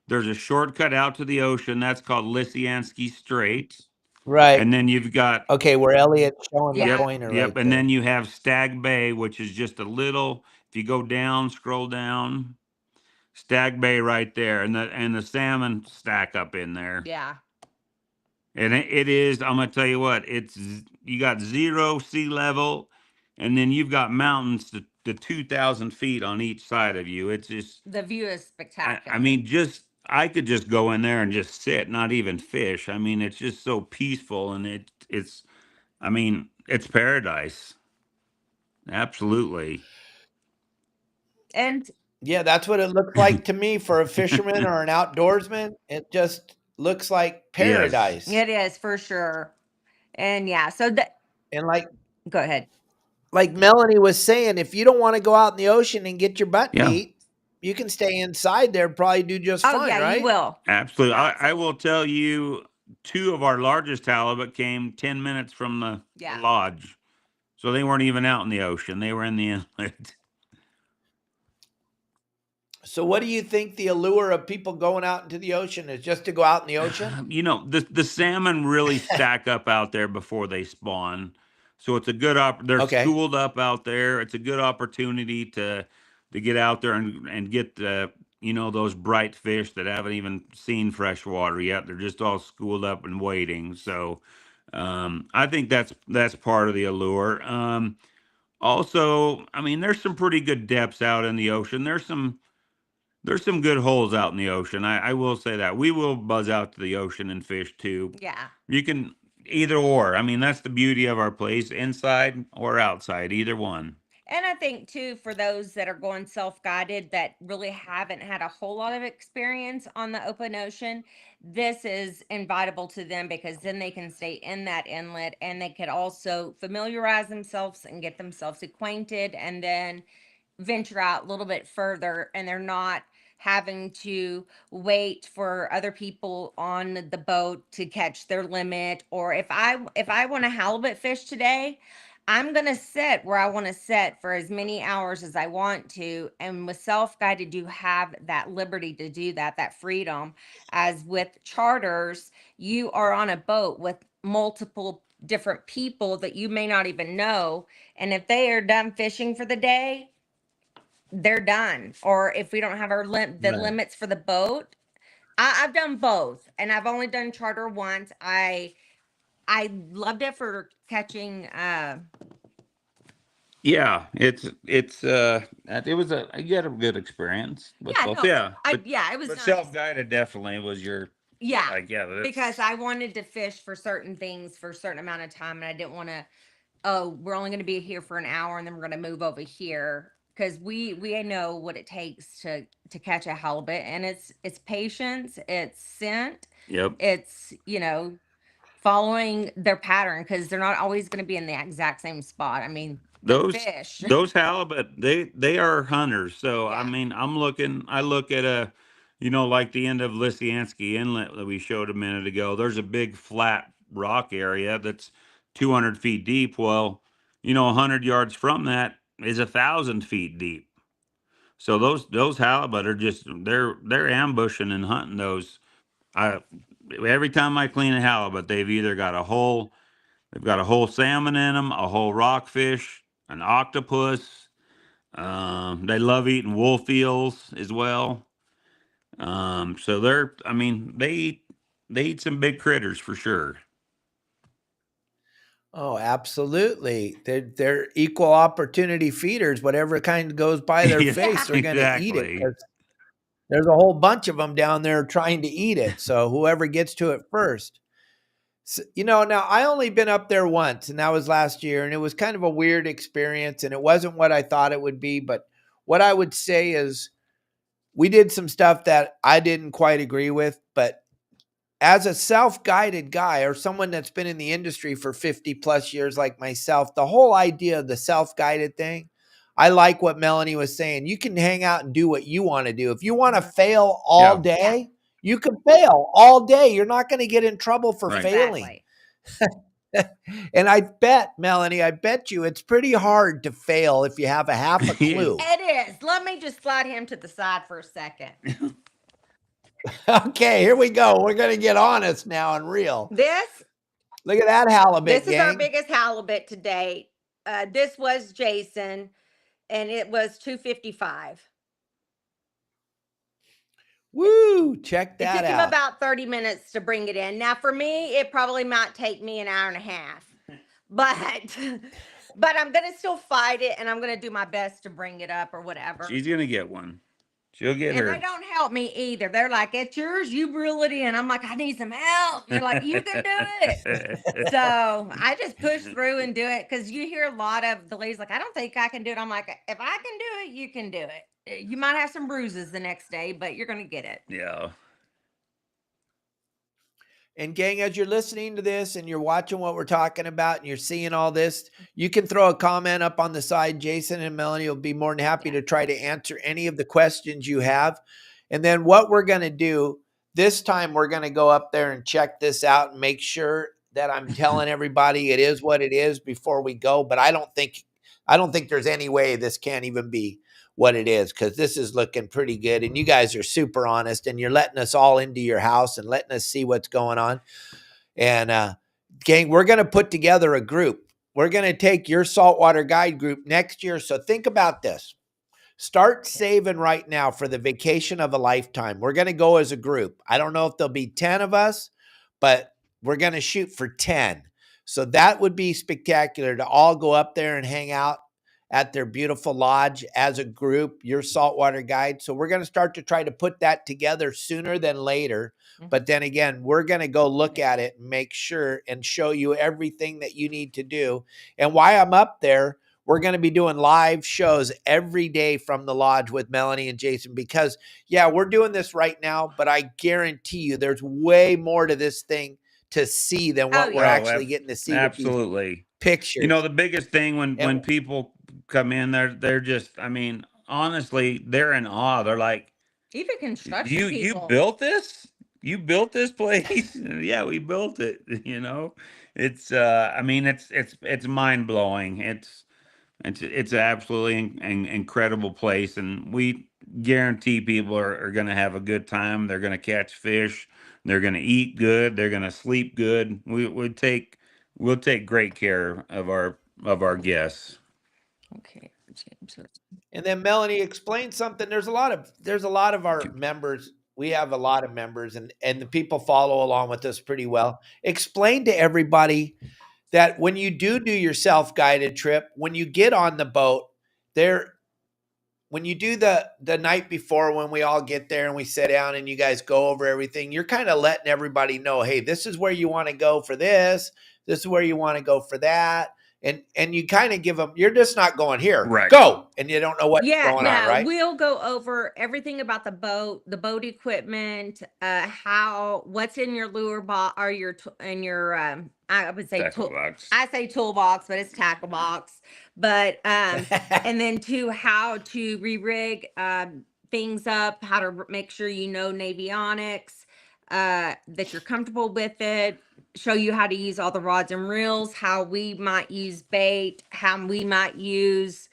There's a shortcut out to the ocean that's called Lysianski Strait. Right. And then you've got Okay, where Elliot's showing Yeah. the pointer yep, right and there. then you have Stag Bay, which is just a little, if you go down, scroll down, Stag Bay right there, and the salmon stack up in there. Yeah. And it is, I'm gonna tell you what, you got zero sea level, and then you've got mountains to 2,000 feet on each side of you. It's just, The view is spectacular. I mean, I could just go in there and just sit, not even fish. I mean, it's just so peaceful, and it's paradise. Absolutely. And Yeah, that's what it looks like to me for a fisherman or an outdoorsman. It just looks like paradise. it is for sure. And yeah, so And go ahead. like Melanie was saying, if you don't want to go out in the ocean and get your butt Yeah. beat, you can stay inside there, probably do just Oh fine, yeah, right? you will. Absolutely. I will tell you, 2 of our largest halibut came 10 minutes from the Yeah. lodge. So they weren't even out in the ocean. They were in the inlet. So what do you think the allure of people going out into the ocean is? Just to go out in the ocean? You know, the salmon really stack up out there before they spawn. So it's a good they're Okay. schooled up out there. It's a good opportunity to get out there and get those bright fish that haven't even seen fresh water yet. They're just all schooled up and waiting. So I think that's part of the allure. Also, I mean, there's some pretty good depths out in the ocean. There's some good holes out in the ocean. I will say that. We will buzz out to the ocean and fish too. Yeah. You can either or. I mean, that's the beauty of our place, inside or outside, either one. And I think too, for those that are going self-guided that really haven't had a whole lot of experience on the open ocean, this is invitable to them because then they can stay in that inlet and they could also familiarize themselves and get themselves acquainted and then venture out a little bit further, and they're not having to wait for other people on the boat to catch their limit. Or if I want a halibut fish today, I'm going to sit where I want to sit for as many hours as I want to. And with self-guided, you have that liberty to do that freedom. As with charters, you are on a boat with multiple different people that you may not even know. And if they are done fishing for the day, they're done. Or if we don't have our Right. limits for the boat, I've done both, and I've only done charter once. I loved it for catching. Yeah, it was you had a good experience with Yeah, both. no, Yeah, it was but nice. self-guided definitely was your Yeah, like because that's I wanted to fish for certain things for a certain amount of time, and I didn't want to. Oh, we're only going to be here for an hour, and then we're going to move over here because we know what it takes to catch a halibut, and it's patience, it's scent, yep. it's following their pattern because they're not always going to be in the exact same spot. I mean, they're Those fish. those halibut, they are hunters. So I Yeah. mean, I look at like the end of Lysianski Inlet that we showed a minute ago. There's a big flat rock area that's 200 feet deep. Well, 100 yards from that is 1,000 feet deep. So those halibut are just they're ambushing and hunting those. I Every time I clean a halibut, they've got a whole salmon in them, a whole rockfish, an octopus. They love eating wolf eels as well. So I mean, they eat some big critters for sure. Oh, absolutely. They're equal opportunity feeders. Whatever kind goes by their Yeah, face, they're going to eat it. exactly. There's a whole bunch of them down there trying to eat it. So whoever gets to it first. So, now I only been up there once, and that was last year, and it was kind of a weird experience, and it wasn't what I thought it would be. But what I would say is we did some stuff that I didn't quite agree with, but as a self-guided guy or someone that's been in the industry for 50 plus years like myself, the whole idea of the self-guided thing, I like what Melanie was saying. You can hang out and do what you want to do. If you want to fail all Yeah, day, you can fail all day. You're not going to get in trouble for right. failing. Exactly. And I bet, Melanie, I bet you it's pretty hard to fail if you have a half a clue. It is. Let me just slide him to the side for a second. Okay, here we go. We're going to get honest now and real. Look at that halibut, This is our gang. biggest halibut to date. This was Jason, and it was 255. Woo, check It that took him out. about 30 minutes to bring it in. Now, for me, it probably might take me an hour and a half, but I'm gonna still fight it, and I'm gonna do my best to bring it up or whatever. She's gonna get one. She'll get And her. they don't help me either. They're like, "It's yours. You reel it in." I'm like, "I need some help." They're like, "You can do it." So I just push through and do it because you hear a lot of the ladies like, "I don't think I can do it." I'm like, "If I can do it, you can do it. You might have some bruises the next day, but you're gonna get it." Yeah. And gang, as you're listening to this and you're watching what we're talking about and you're seeing all this, you can throw a comment up on the side. Jason and Melanie will be more than happy to try to answer any of the questions you have. And then what we're going to do this time, we're going to go up there and check this out and make sure that I'm telling everybody it is what it is before we go. But I don't think there's any way this can't even be. what it is, because this is looking pretty good. And you guys are super honest, and you're letting us all into your house and letting us see what's going on. And gang, we're going to put together a group. We're going to take your saltwater guide group next year. So think about this. Start saving right now for the vacation of a lifetime. We're going to go as a group. I don't know if there'll be 10 of us, but we're going to shoot for 10. So that would be spectacular to all go up there and hang out at their beautiful lodge as a group, your saltwater guide. So we're going to start to try to put that together sooner than later. But then again, we're going to go look at it and make sure and show you everything that you need to do. And while I'm up there, we're going to be doing live shows every day from the lodge with Melanie and Jason, because yeah, we're doing this right now, but I guarantee you there's way more to this thing to see than what we're actually getting to see. Absolutely. Pictures. You know, the biggest thing when people come in, they're just, I mean, honestly, they're in awe. They're like, even construction you people. built this? You built this place? Yeah, we built it. You know, it's I mean, it's mind blowing. It's absolutely an incredible place, and we guarantee people are going to have a good time. They're going to catch fish. They're going to eat good. They're going to sleep good. We'll take great care of our guests. Okay, James. And then Melanie, explain something. There's a lot of our members. We have a lot of members, and the people follow along with us pretty well. Explain to everybody that when you do your self-guided trip, when you get on the boat, when you do the night before, when we all get there and we sit down and you guys go over everything, you're kind of letting everybody know, hey, this is where you want to go for this. This is where you want to go for that. And you kind of give them, you're just not going here, right? Go. And you don't know what's going on, right? We'll go over everything about the boat equipment, what's in your lure box or I would say toolbox, but it's tackle box. But and then how to re-rig things up, how to make sure you know navionics, that you're comfortable with it. Show you how to use all the rods and reels, how we might use bait, how we might use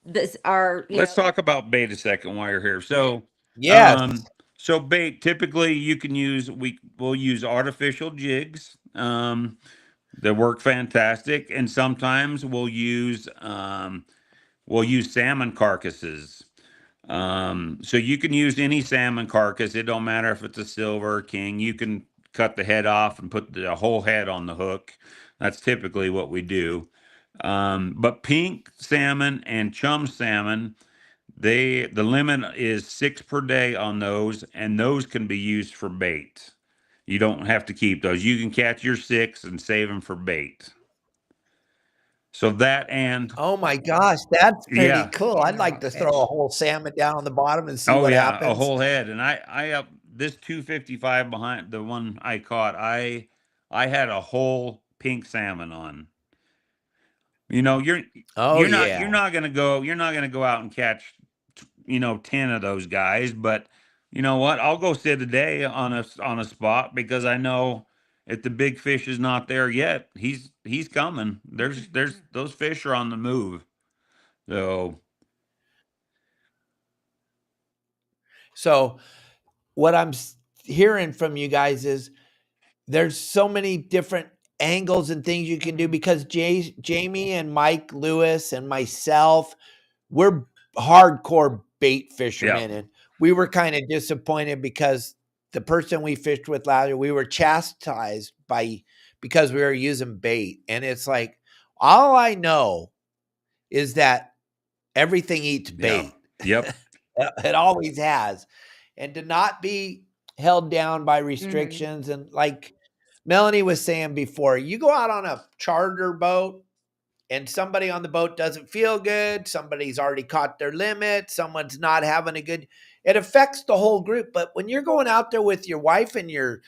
this. Let's talk about bait a second while you're here. So yes. So bait, typically you can use, we'll use artificial jigs. They work fantastic, and sometimes we'll use salmon carcasses. So you can use any salmon carcass. It don't matter if it's a silver or king. You can cut the head off and put the whole head on the hook. That's typically what we do. But pink salmon and chum salmon, the limit is 6 per day on those, and those can be used for bait. You don't have to keep those. You can catch your 6 and save them for bait. So that, and oh my gosh, that's pretty cool. I'd like to throw a whole salmon down on the bottom and see what happens. A whole head. And I this 255 behind the one I caught, I had a whole pink salmon on. You know, you're not going to go out and catch 10 of those guys, but you know what? I'll go sit a day on a spot, because I know if the big fish is not there yet, he's coming. There's those fish are on the move. So what I'm hearing from you guys is there's so many different angles and things you can do, because Jamie and Mike Lewis and myself, we're hardcore bait fishermen. And we were kind of disappointed because the person we fished with last year, we were chastised because we were using bait. And it's like, all I know is that everything eats bait. Yep. It always has. And to not be held down by restrictions. And like Melanie was saying before, you go out on a charter boat and somebody on the boat doesn't feel good. Somebody's already caught their limit. Someone's not having it affects the whole group. But when you're going out there with your wife and your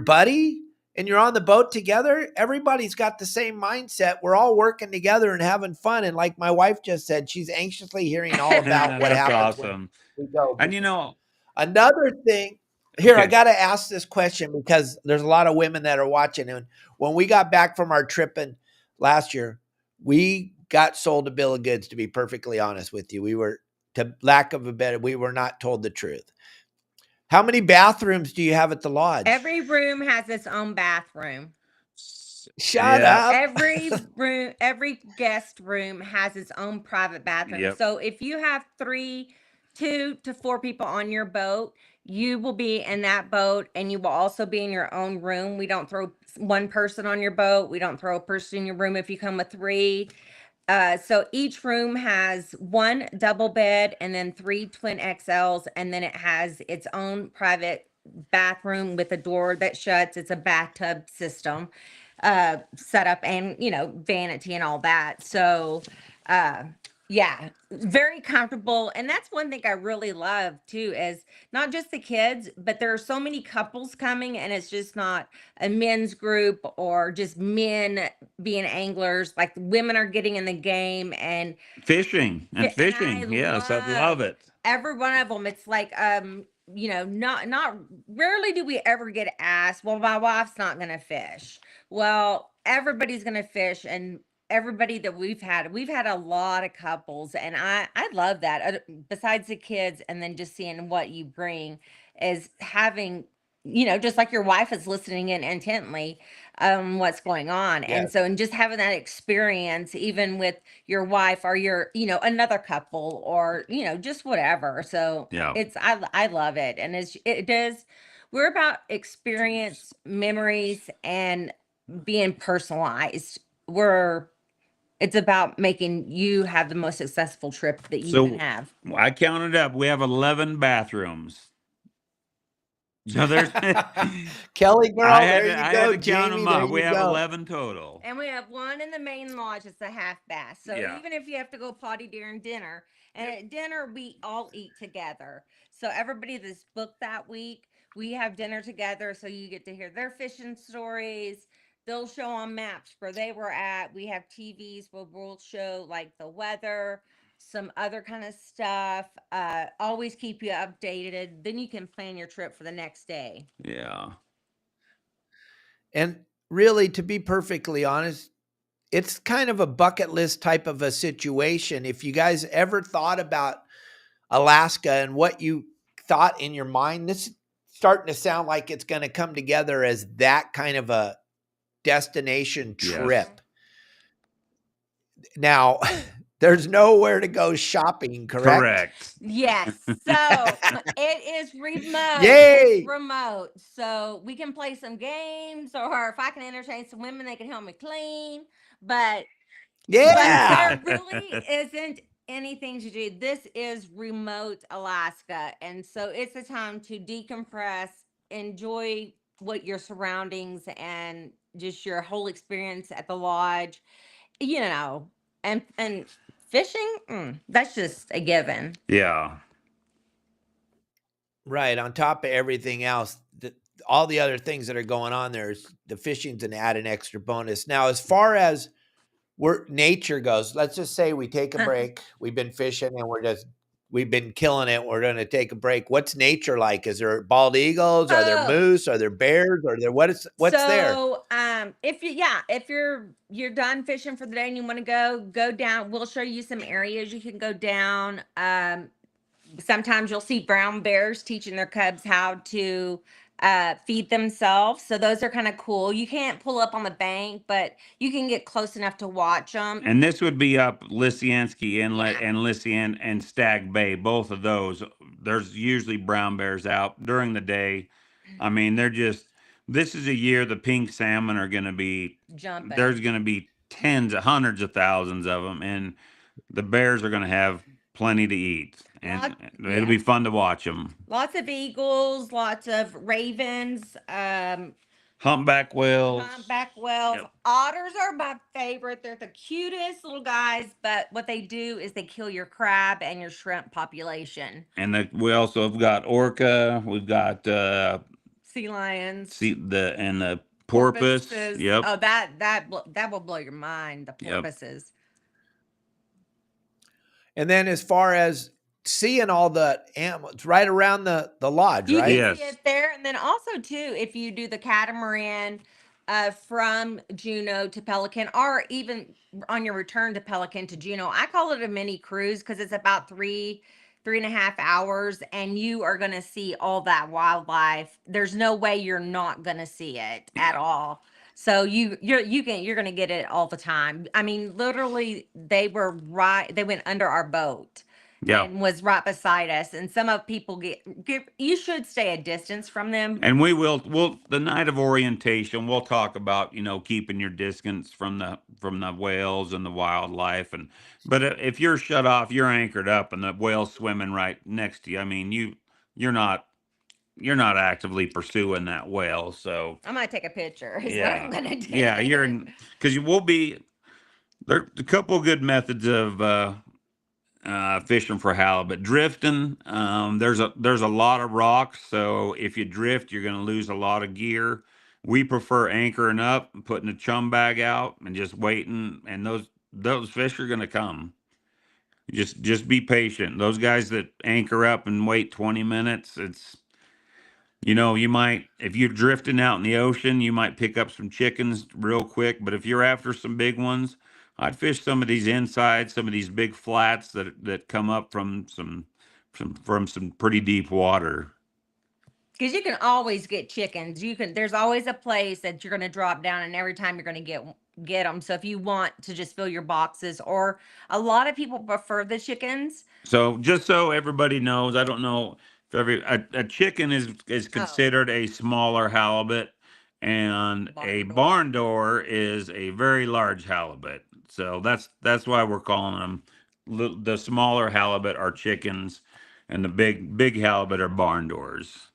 buddy and you're on the boat together, everybody's got the same mindset. We're all working together and having fun. And like my wife just said, she's anxiously hearing all about what happens. Awesome. When we go. And another thing here, I got to ask this question because there's a lot of women that are watching. And when we got back from our trip last year, we got sold a bill of goods, to be perfectly honest with you. We were to lack of a better, we were not told the truth. How many bathrooms do you have at the lodge? Every room has its own bathroom. Shut Yeah. up. Every room, every guest room has its own private bathroom. Yep. So if you have 2 to 4 people on your boat, you will be in that boat and you will also be in your own room. We don't throw one person on your boat. We don't throw a person in your room if you come with 3. So each room has 1 double bed and then 3 twin XLs, and then it has its own private bathroom with a door that shuts. It's a bathtub system setup, and vanity and all that. So yeah, very comfortable. And that's one thing I really love too, is not just the kids, but there are so many couples coming, and it's just not a men's group or just men being anglers. Like, women are getting in the game and Fishing. I Yes, I love it. every one of them. It's like not rarely do we ever get asked, well, my wife's not gonna fish. Well, everybody's gonna fish, and everybody that we've had a lot of couples, and I love that. Besides the kids, and then just seeing what you bring, is having, just like your wife is listening in intently what's going on. And Yes. so, and just having that experience, even with your wife or your another couple, or just whatever. So Yeah. I love it. And it does, we're about experience, memories, and being personalized. It's about making you have the most successful trip that you So can have. I counted up. We have 11 bathrooms. So there's Kelly girl, I had there you to go. count Jamie, them there up. We you have go. 11 total. And we have 1 in the main lodge. It's a half bath. So Yeah. even if you have to go potty during dinner, and at dinner we all eat together. So everybody that's booked that week, we have dinner together. So you get to hear their fishing stories. They'll show on maps where they were at. We have TVs where we'll show like the weather, some other kind of stuff. Always keep you updated. Then you can plan your trip for the next day. Yeah. And really, to be perfectly honest, it's kind of a bucket list type of a situation. If you guys ever thought about Alaska and what you thought in your mind, this is starting to sound like it's going to come together as that kind of a destination trip. Yes. Now, there's nowhere to go shopping, correct? Correct. Yes. So it is remote. Yay! It's remote. So we can play some games, or if I can entertain some women, they can help me clean. But Yeah. there really isn't anything to do. This is remote Alaska. And so it's a time to decompress, enjoy what your surroundings and just your whole experience at the lodge, and fishing, that's just a given. Yeah. Right. On top of everything else, all the other things that are going on there, the fishing's an added extra bonus. Now, as far as where nature goes, let's just say we take a break. We've been fishing and we've been killing it. We're going to take a break. What's nature like? Is there bald eagles? Are there moose? Are there bears? Are there what's there? So if you're done fishing for the day and you want to go down, we'll show you some areas you can go down. Sometimes you'll see brown bears teaching their cubs how to feed themselves. So those are kind of cool. You can't pull up on the bank, but you can get close enough to watch them. And this would be up Lysianski Inlet and Lysian and Stag Bay. Both of those. There's usually brown bears out during the day. I mean, this is a year the pink salmon are going to be Jumping. There's going to be tens of hundreds of thousands of them, and the bears are going to have plenty to eat, and it'll be fun to watch them. Lots of eagles, lots of ravens, humpback whales. Yep. Otters are my favorite. They're the cutest little guys, but what they do is they kill your crab and your shrimp population. And we also have got orca. We've got sea lions. The porpoise. Yep. Oh, that will blow your mind. The porpoises. Yep. And then as far as seeing all the animals right around the lodge, right? You can see it there. And then also too, if you do the catamaran from Juneau to Pelican, or even on your return to Pelican to Juneau, I call it a mini cruise because it's about 3 3.5 hours, and you are going to see all that wildlife. There's no way you're not going to see it at all. So you're going to get it all the time. I mean, literally, they went under our boat. Yeah. And was right beside us. And some of people you should stay a distance from them. And we'll the night of orientation, we'll talk about, keeping your distance from the whales and the wildlife. But if you're shut off, you're anchored up and the whale's swimming right next to you. I mean, you're not actively pursuing that whale. So I'm gonna take a picture is what yeah. I'm gonna do. Yeah, because you will be there. A couple of good methods of fishing for halibut. Drifting, there's a lot of rocks, so if you drift, you're going to lose a lot of gear. We prefer anchoring up and putting a chum bag out and just waiting, and those fish are going to come. Just be patient. Those guys that anchor up and wait 20 minutes, you might, if you're drifting out in the ocean, you might pick up some chickens real quick. But if you're after some big ones, I'd fish some of these insides, some of these big flats that come up from some pretty deep water. Because you can always get chickens. There's always a place that you're going to drop down, and every time you're going to get them. So if you want to just fill your boxes, or a lot of people prefer the chickens. So just so everybody knows, I don't know if a chicken is considered a smaller halibut, and a barn door is a very large halibut. So that's why we're calling them the smaller halibut are chickens, and the big halibut are barn doors.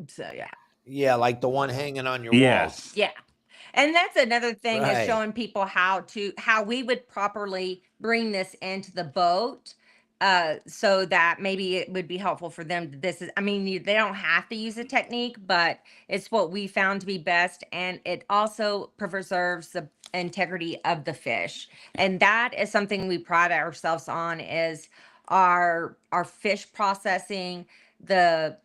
So yeah. Yeah, like the one hanging on your Yes. wall. Yeah. And that's another thing, is Right. showing people how we would properly bring this into the boat, so that maybe it would be helpful for them. They don't have to use a technique, but it's what we found to be best, and it also preserves the integrity of the fish. And that is something we pride ourselves on, is our fish processing, the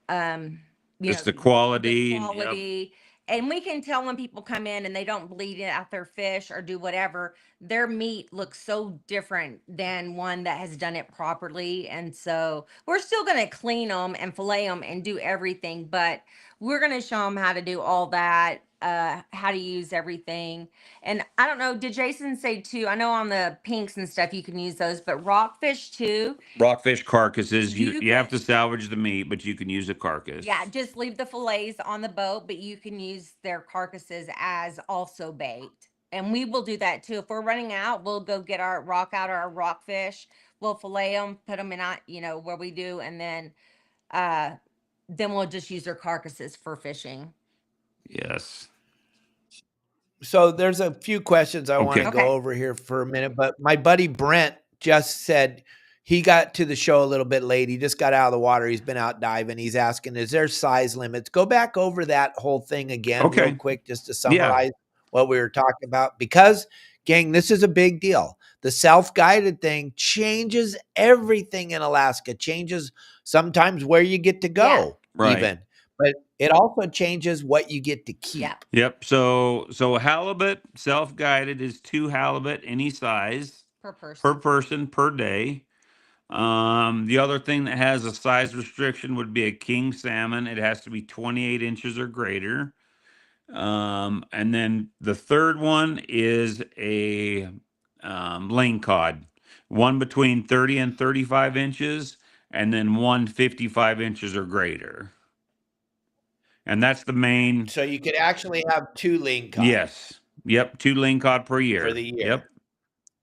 Just the quality. the quality. And we can tell when people come in and they don't bleed out their fish or do whatever, their meat looks so different than one that has done it properly. And so we're still going to clean them and fillet them and do everything, but we're going to show them how to do all that, how to use everything. And I don't know, did Jason say too? I know on the pinks and stuff you can use those, but rockfish too. Rockfish carcasses, you have to salvage the meat, but you can use a carcass. Yeah, just leave the fillets on the boat, but you can use their carcasses as also bait. And we will do that too. If we're running out, we'll go get our rockfish. We'll fillet them, put them in, where we do, and then we'll just use their carcasses for fishing. Yes. So there's a few questions I want to Okay. go over here for a minute, but my buddy Brent just said he got to the show a little bit late. He just got out of the water. He's been out diving. He's asking, is there size limits? Go back over that whole thing again real quick, just to summarize what we were talking about, because gang, this is a big deal. The self-guided thing changes everything in Alaska, changes sometimes where you get to go, Right. even, but it also changes what you get to keep. Yeah. Yep. So halibut self-guided is 2 halibut any size Per person. per person per day. The other thing that has a size restriction would be a king salmon. It has to be 28 inches or greater. And then the third one is a lane cod, one between 30 and 35 inches, and then one 55 inches or greater. And that's the main. So you could actually have 2 ling cod. Yes. Yep. 2 ling cod per year. For the year. Yep.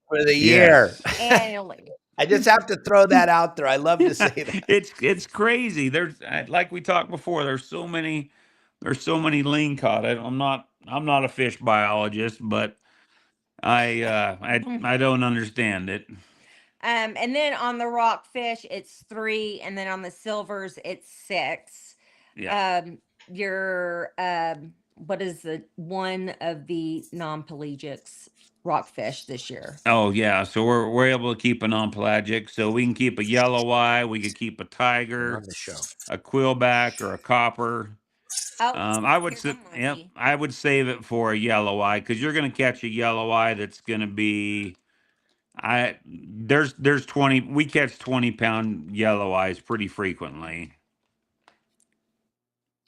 For the year. Yes. Annually. I just have to throw that out there. I love to say that. It's crazy. There's, like we talked before, there's so many ling cod. I'm not a fish biologist, but I don't understand it. And then on the rockfish, it's 3, and then on the silvers, it's 6. Yeah. What is the one of the non-pelagics rockfish this year? Oh yeah, so we're able to keep a non-pelagic, so we can keep a yellow eye, we could keep a tiger, On the show. a quillback, or a copper. Oh, I would save it for a yellow eye, because you're going to catch a yellow eye that's going to be There's 20. We catch 20-pound yellow eyes pretty frequently.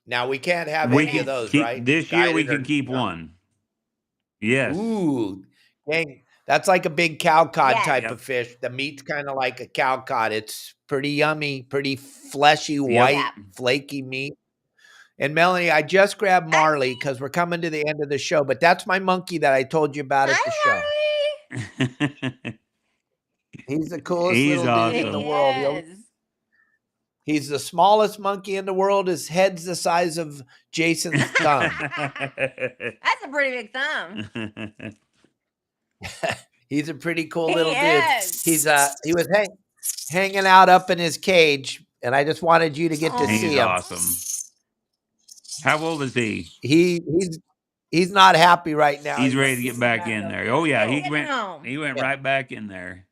Now we can't have We any of can those, keep right? this year. We Guided can or keep no? one. Yes. Ooh, dang. That's like a big cow cod Yes. type Yep. of fish. The meat's kind of like a cow cod. It's pretty yummy, pretty fleshy, Yep. white, Yeah. flaky meat. And Melanie, I just grabbed Marley because we're coming to the end of the show, but that's my monkey that I told you about at the show. Hi, He's the coolest He's little dude in awesome. the Marley. world. Yes. He's the smallest monkey in the world. His head's the size of Jason's thumb. That's a pretty big thumb. He's a pretty cool He little dude. is. He was hanging out up in his cage, and I just wanted you to get to Aw. see He's him. awesome. How old is he? He's not happy right now. He's ready to get back in there. Oh yeah, he Get went. home. He went Yeah. right back in there.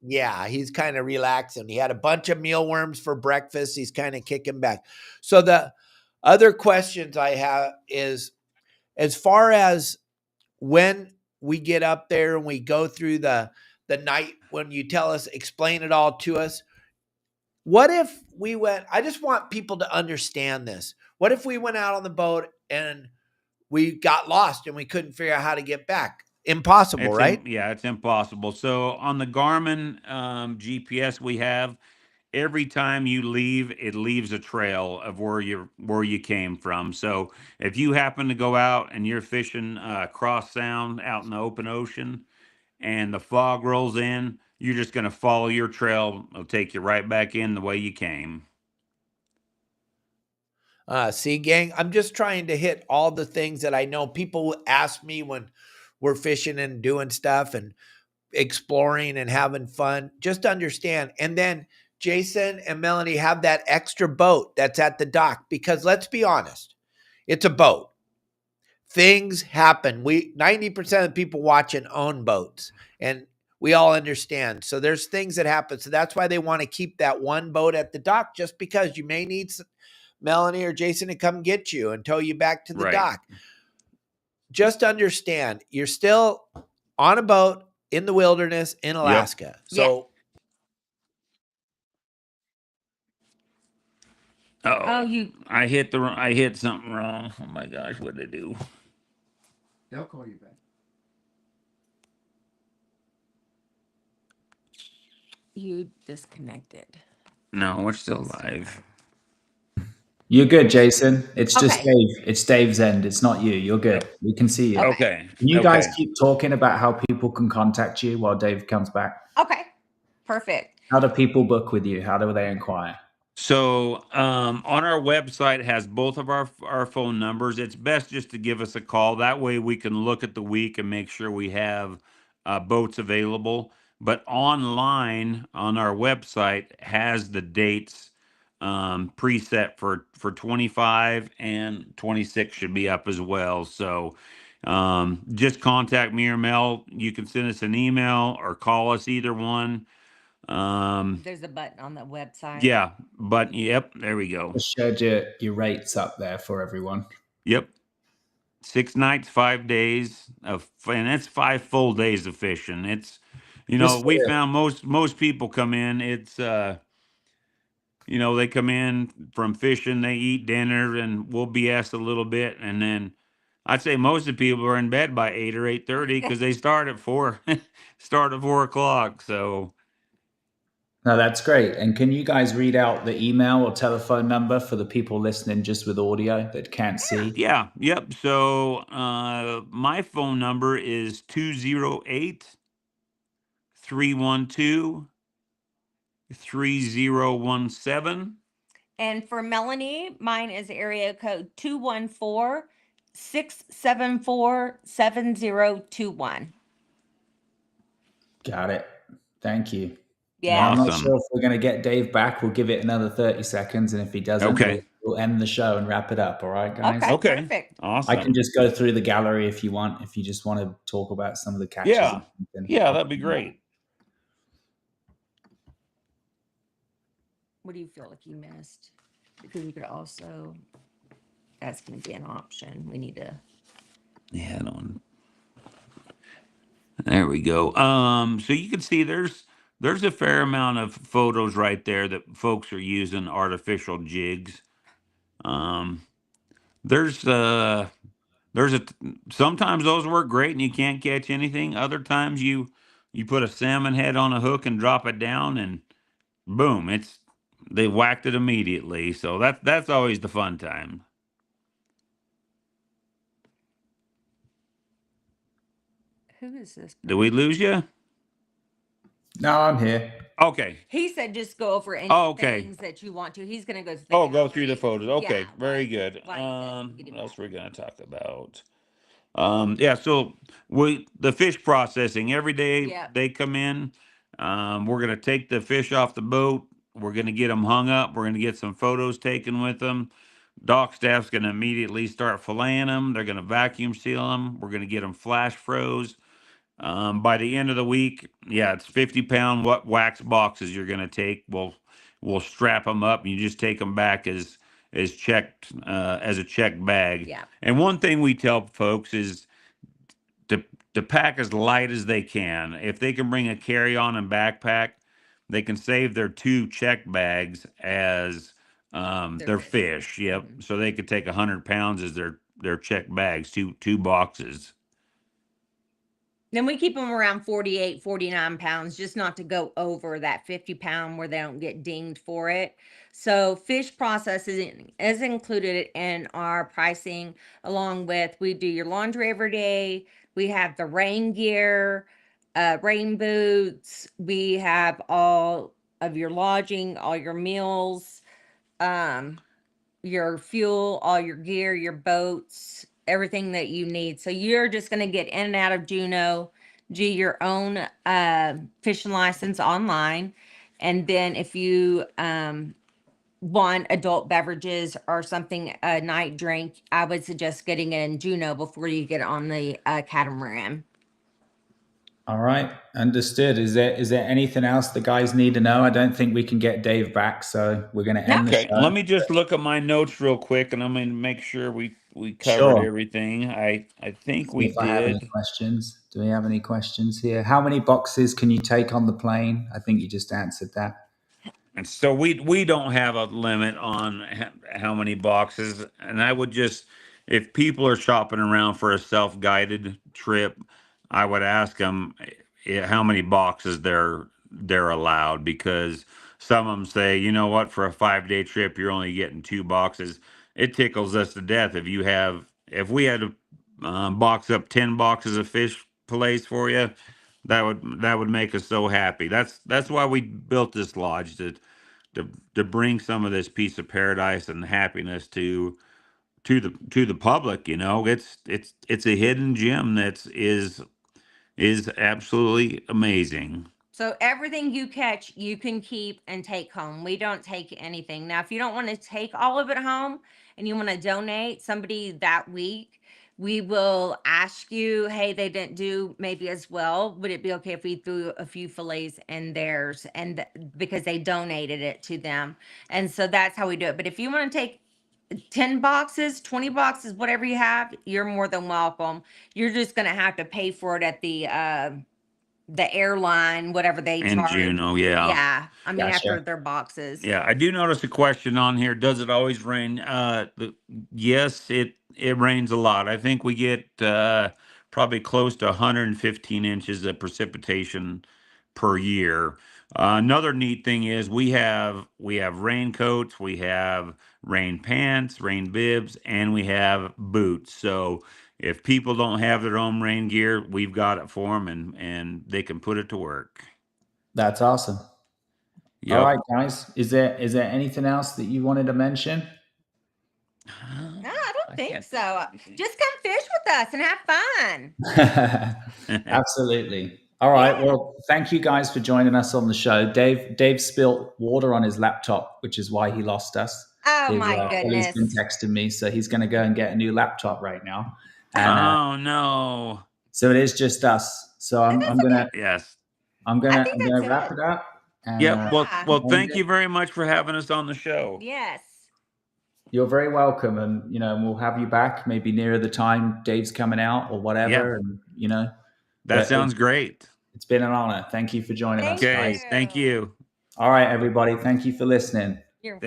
Yeah, he's kind of relaxing. He had a bunch of mealworms for breakfast. He's kind of kicking back. So the other questions I have is, as far as when we get up there and we go through the night, when you tell us, explain it all to us. What if we went, I just want people to understand this. What if we went out on the boat and we got lost and we couldn't figure out how to get back? Impossible, right? Yeah, it's impossible. So on the Garmin GPS we have, every time you leave, it leaves a trail of where you came from. So if you happen to go out and you're fishing cross sound out in the open ocean and the fog rolls in, you're just going to follow your trail. It'll take you right back in the way you came. See, gang, I'm just trying to hit all the things that I know people ask me when we're fishing and doing stuff and exploring and having fun. Just understand. And then Jason and Melanie have that extra boat that's at the dock, because let's be honest, it's a boat. Things happen. 90% of people watching own boats, and we all understand. So there's things that happen. So that's why they want to keep that one boat at the dock, just because you may need Melanie or Jason to come get you and tow you back to the Right. dock. Just understand, you're still on a boat in the wilderness in Alaska. So I hit something wrong. Oh my gosh, what did I do? They'll call you back. You disconnected. No, we're still live. You're good, Jason. It's just Okay. Dave. It's Dave's end. It's not you. You're good. We can see you. Okay. Can you guys keep talking about how people can contact you while Dave comes back? Okay. Perfect. How do people book with you? How do they inquire? So on our website has both of our phone numbers. It's best just to give us a call. That way we can look at the week and make sure we have boats available. But online on our website has the dates preset for 25, and 26 should be up as well. So just contact me or Mel. You can send us an email or call us, either one. There's a button on the website. Yeah, but yep, there we go. Just showed your rates up there for everyone. Yep. 6 nights, 5 days and that's 5 full days of fishing. It's, we found most people come in, it's, they come in from fishing, they eat dinner, and we'll BS a little bit. And then I'd say most of the people are in bed by 8 or 8:30 because they start at 4 o'clock. So. No, that's great. And can you guys read out the email or telephone number for the people listening just with audio that can't see? Yeah. Yep. So my phone number is 208-312-3017. And for Melanie, mine is area code 214-674-7021. Got it. Thank you. Yeah. I'm not Awesome. sure if we're going to get Dave back. We'll give it another 30 seconds. And if he doesn't, Okay. we'll end the show and wrap it up. All right, guys? Okay. Perfect. Awesome. I can just go through the gallery if you want, if you just want to talk about some of the catches. Yeah. That'd be great. What do you feel like you missed? Because we could also, that's going to be an option. We need to. Yeah, There we go. So you can see there's a fair amount of photos right there that folks are using artificial jigs. Um, there's there's a sometimes those work great and you can't catch anything. Other times you put a salmon head on a hook and drop it down and boom, they whacked it immediately. So that's always the fun time. Who is this? Do we lose you? No, I'm here. Okay. He said just go over any Oh, okay. things that you want to. He's going to go through the Oh, go through the gallery. photos. Okay, Yeah, very like- good. like this. Get him What else back. we're gonna talk about? Yeah, so the fish processing every day Yep. they come in. We're gonna take the fish off the boat. We're gonna get them hung up. We're gonna get some photos taken with them. Dock staff's gonna immediately start filleting them. They're gonna vacuum seal them. We're gonna get them flash froze. By the end of the week, yeah, it's 50-pound wax boxes you're gonna take. We'll strap them up, and you just take them back as checked as a checked bag. Yeah. And one thing we tell folks is to pack as light as they can. If they can bring a carry-on and backpack, they can save their 2 check bags as their fish. Yep. Mhm. So they could take 100 pounds as their check bags, two boxes. Then we keep them around 48, 49 pounds, just not to go over that 50-pound where they don't get dinged for it. So fish processing is included in our pricing, along with we do your laundry every day. We have the rain gear, rain boots. We have all of your lodging, all your meals, your fuel, all your gear, your boats, everything that you need. So you're just going to get in and out of Juneau, do your own fishing license online. And then if you want adult beverages or something, a night drink, I would suggest getting in Juneau before you get on the catamaran. All right, understood. Is there anything else the guys need to know? I don't think we can get Dave back, so we're going to end the Okay, show. let me just look at my notes real quick, and I'm going to make sure we covered Sure. everything. I think See we if I have any did. questions. Do we have any questions here? How many boxes can you take on the plane? I think you just answered that. And so we don't have a limit on how many boxes. And I would just, if people are shopping around for a self-guided trip, I would ask them how many boxes they're allowed, because some of them say, you know what, for a 5-day trip, you're only getting 2 boxes. It tickles us to death if we had to box up 10 boxes of fish fillets for you. That would make us so happy. That's why we built this lodge, to bring some of this piece of paradise and happiness to the public. You know, it's a hidden gem is absolutely amazing. So everything you catch, you can keep and take home. We don't take anything. Now, if you don't want to take all of it home and you want to donate somebody that week, we will ask you, hey, they didn't do maybe as well. Would it be okay if we threw a few fillets in theirs? And because they donated it to them. And so that's how we do it. But if you want to take 10 boxes, 20 boxes, whatever you have, you're more than welcome. You're just going to have to pay for it at the airline, whatever they And charge. Juneau, yeah. Yeah. I mean, Gotcha. after their boxes. Yeah, I do notice a question on here. Does it always rain? Yes, it rains a lot. I think we get probably close to 115 inches of precipitation per year. Another neat thing is we have raincoats, we have rain pants, rain bibs, and we have boots. So if people don't have their own rain gear, we've got it for them, and they can put it to work. That's awesome. Yep. All right, guys. Is there anything else that you wanted to mention? No, I don't think so. Just come fish with us and have fun. Absolutely. All right. Yeah. Well, thank you guys for joining us on the show. Dave spilt water on his laptop, which is why he lost us. Oh my He's been goodness. texting me, so he's going to go and get a new laptop right now. And Oh no. so it is just us. So I'm gonna Yes. gonna that's wrap it. it up. And, Yep. Well, Yeah. thank you very much for having us on the show. Yes. You're very welcome, and we'll have you back maybe nearer the time Dave's coming out or whatever. Yep. And That sounds great. It's been an honor. Thank you for joining us, Okay, guys. thank you. All right, everybody. Thank you for listening. Thank you.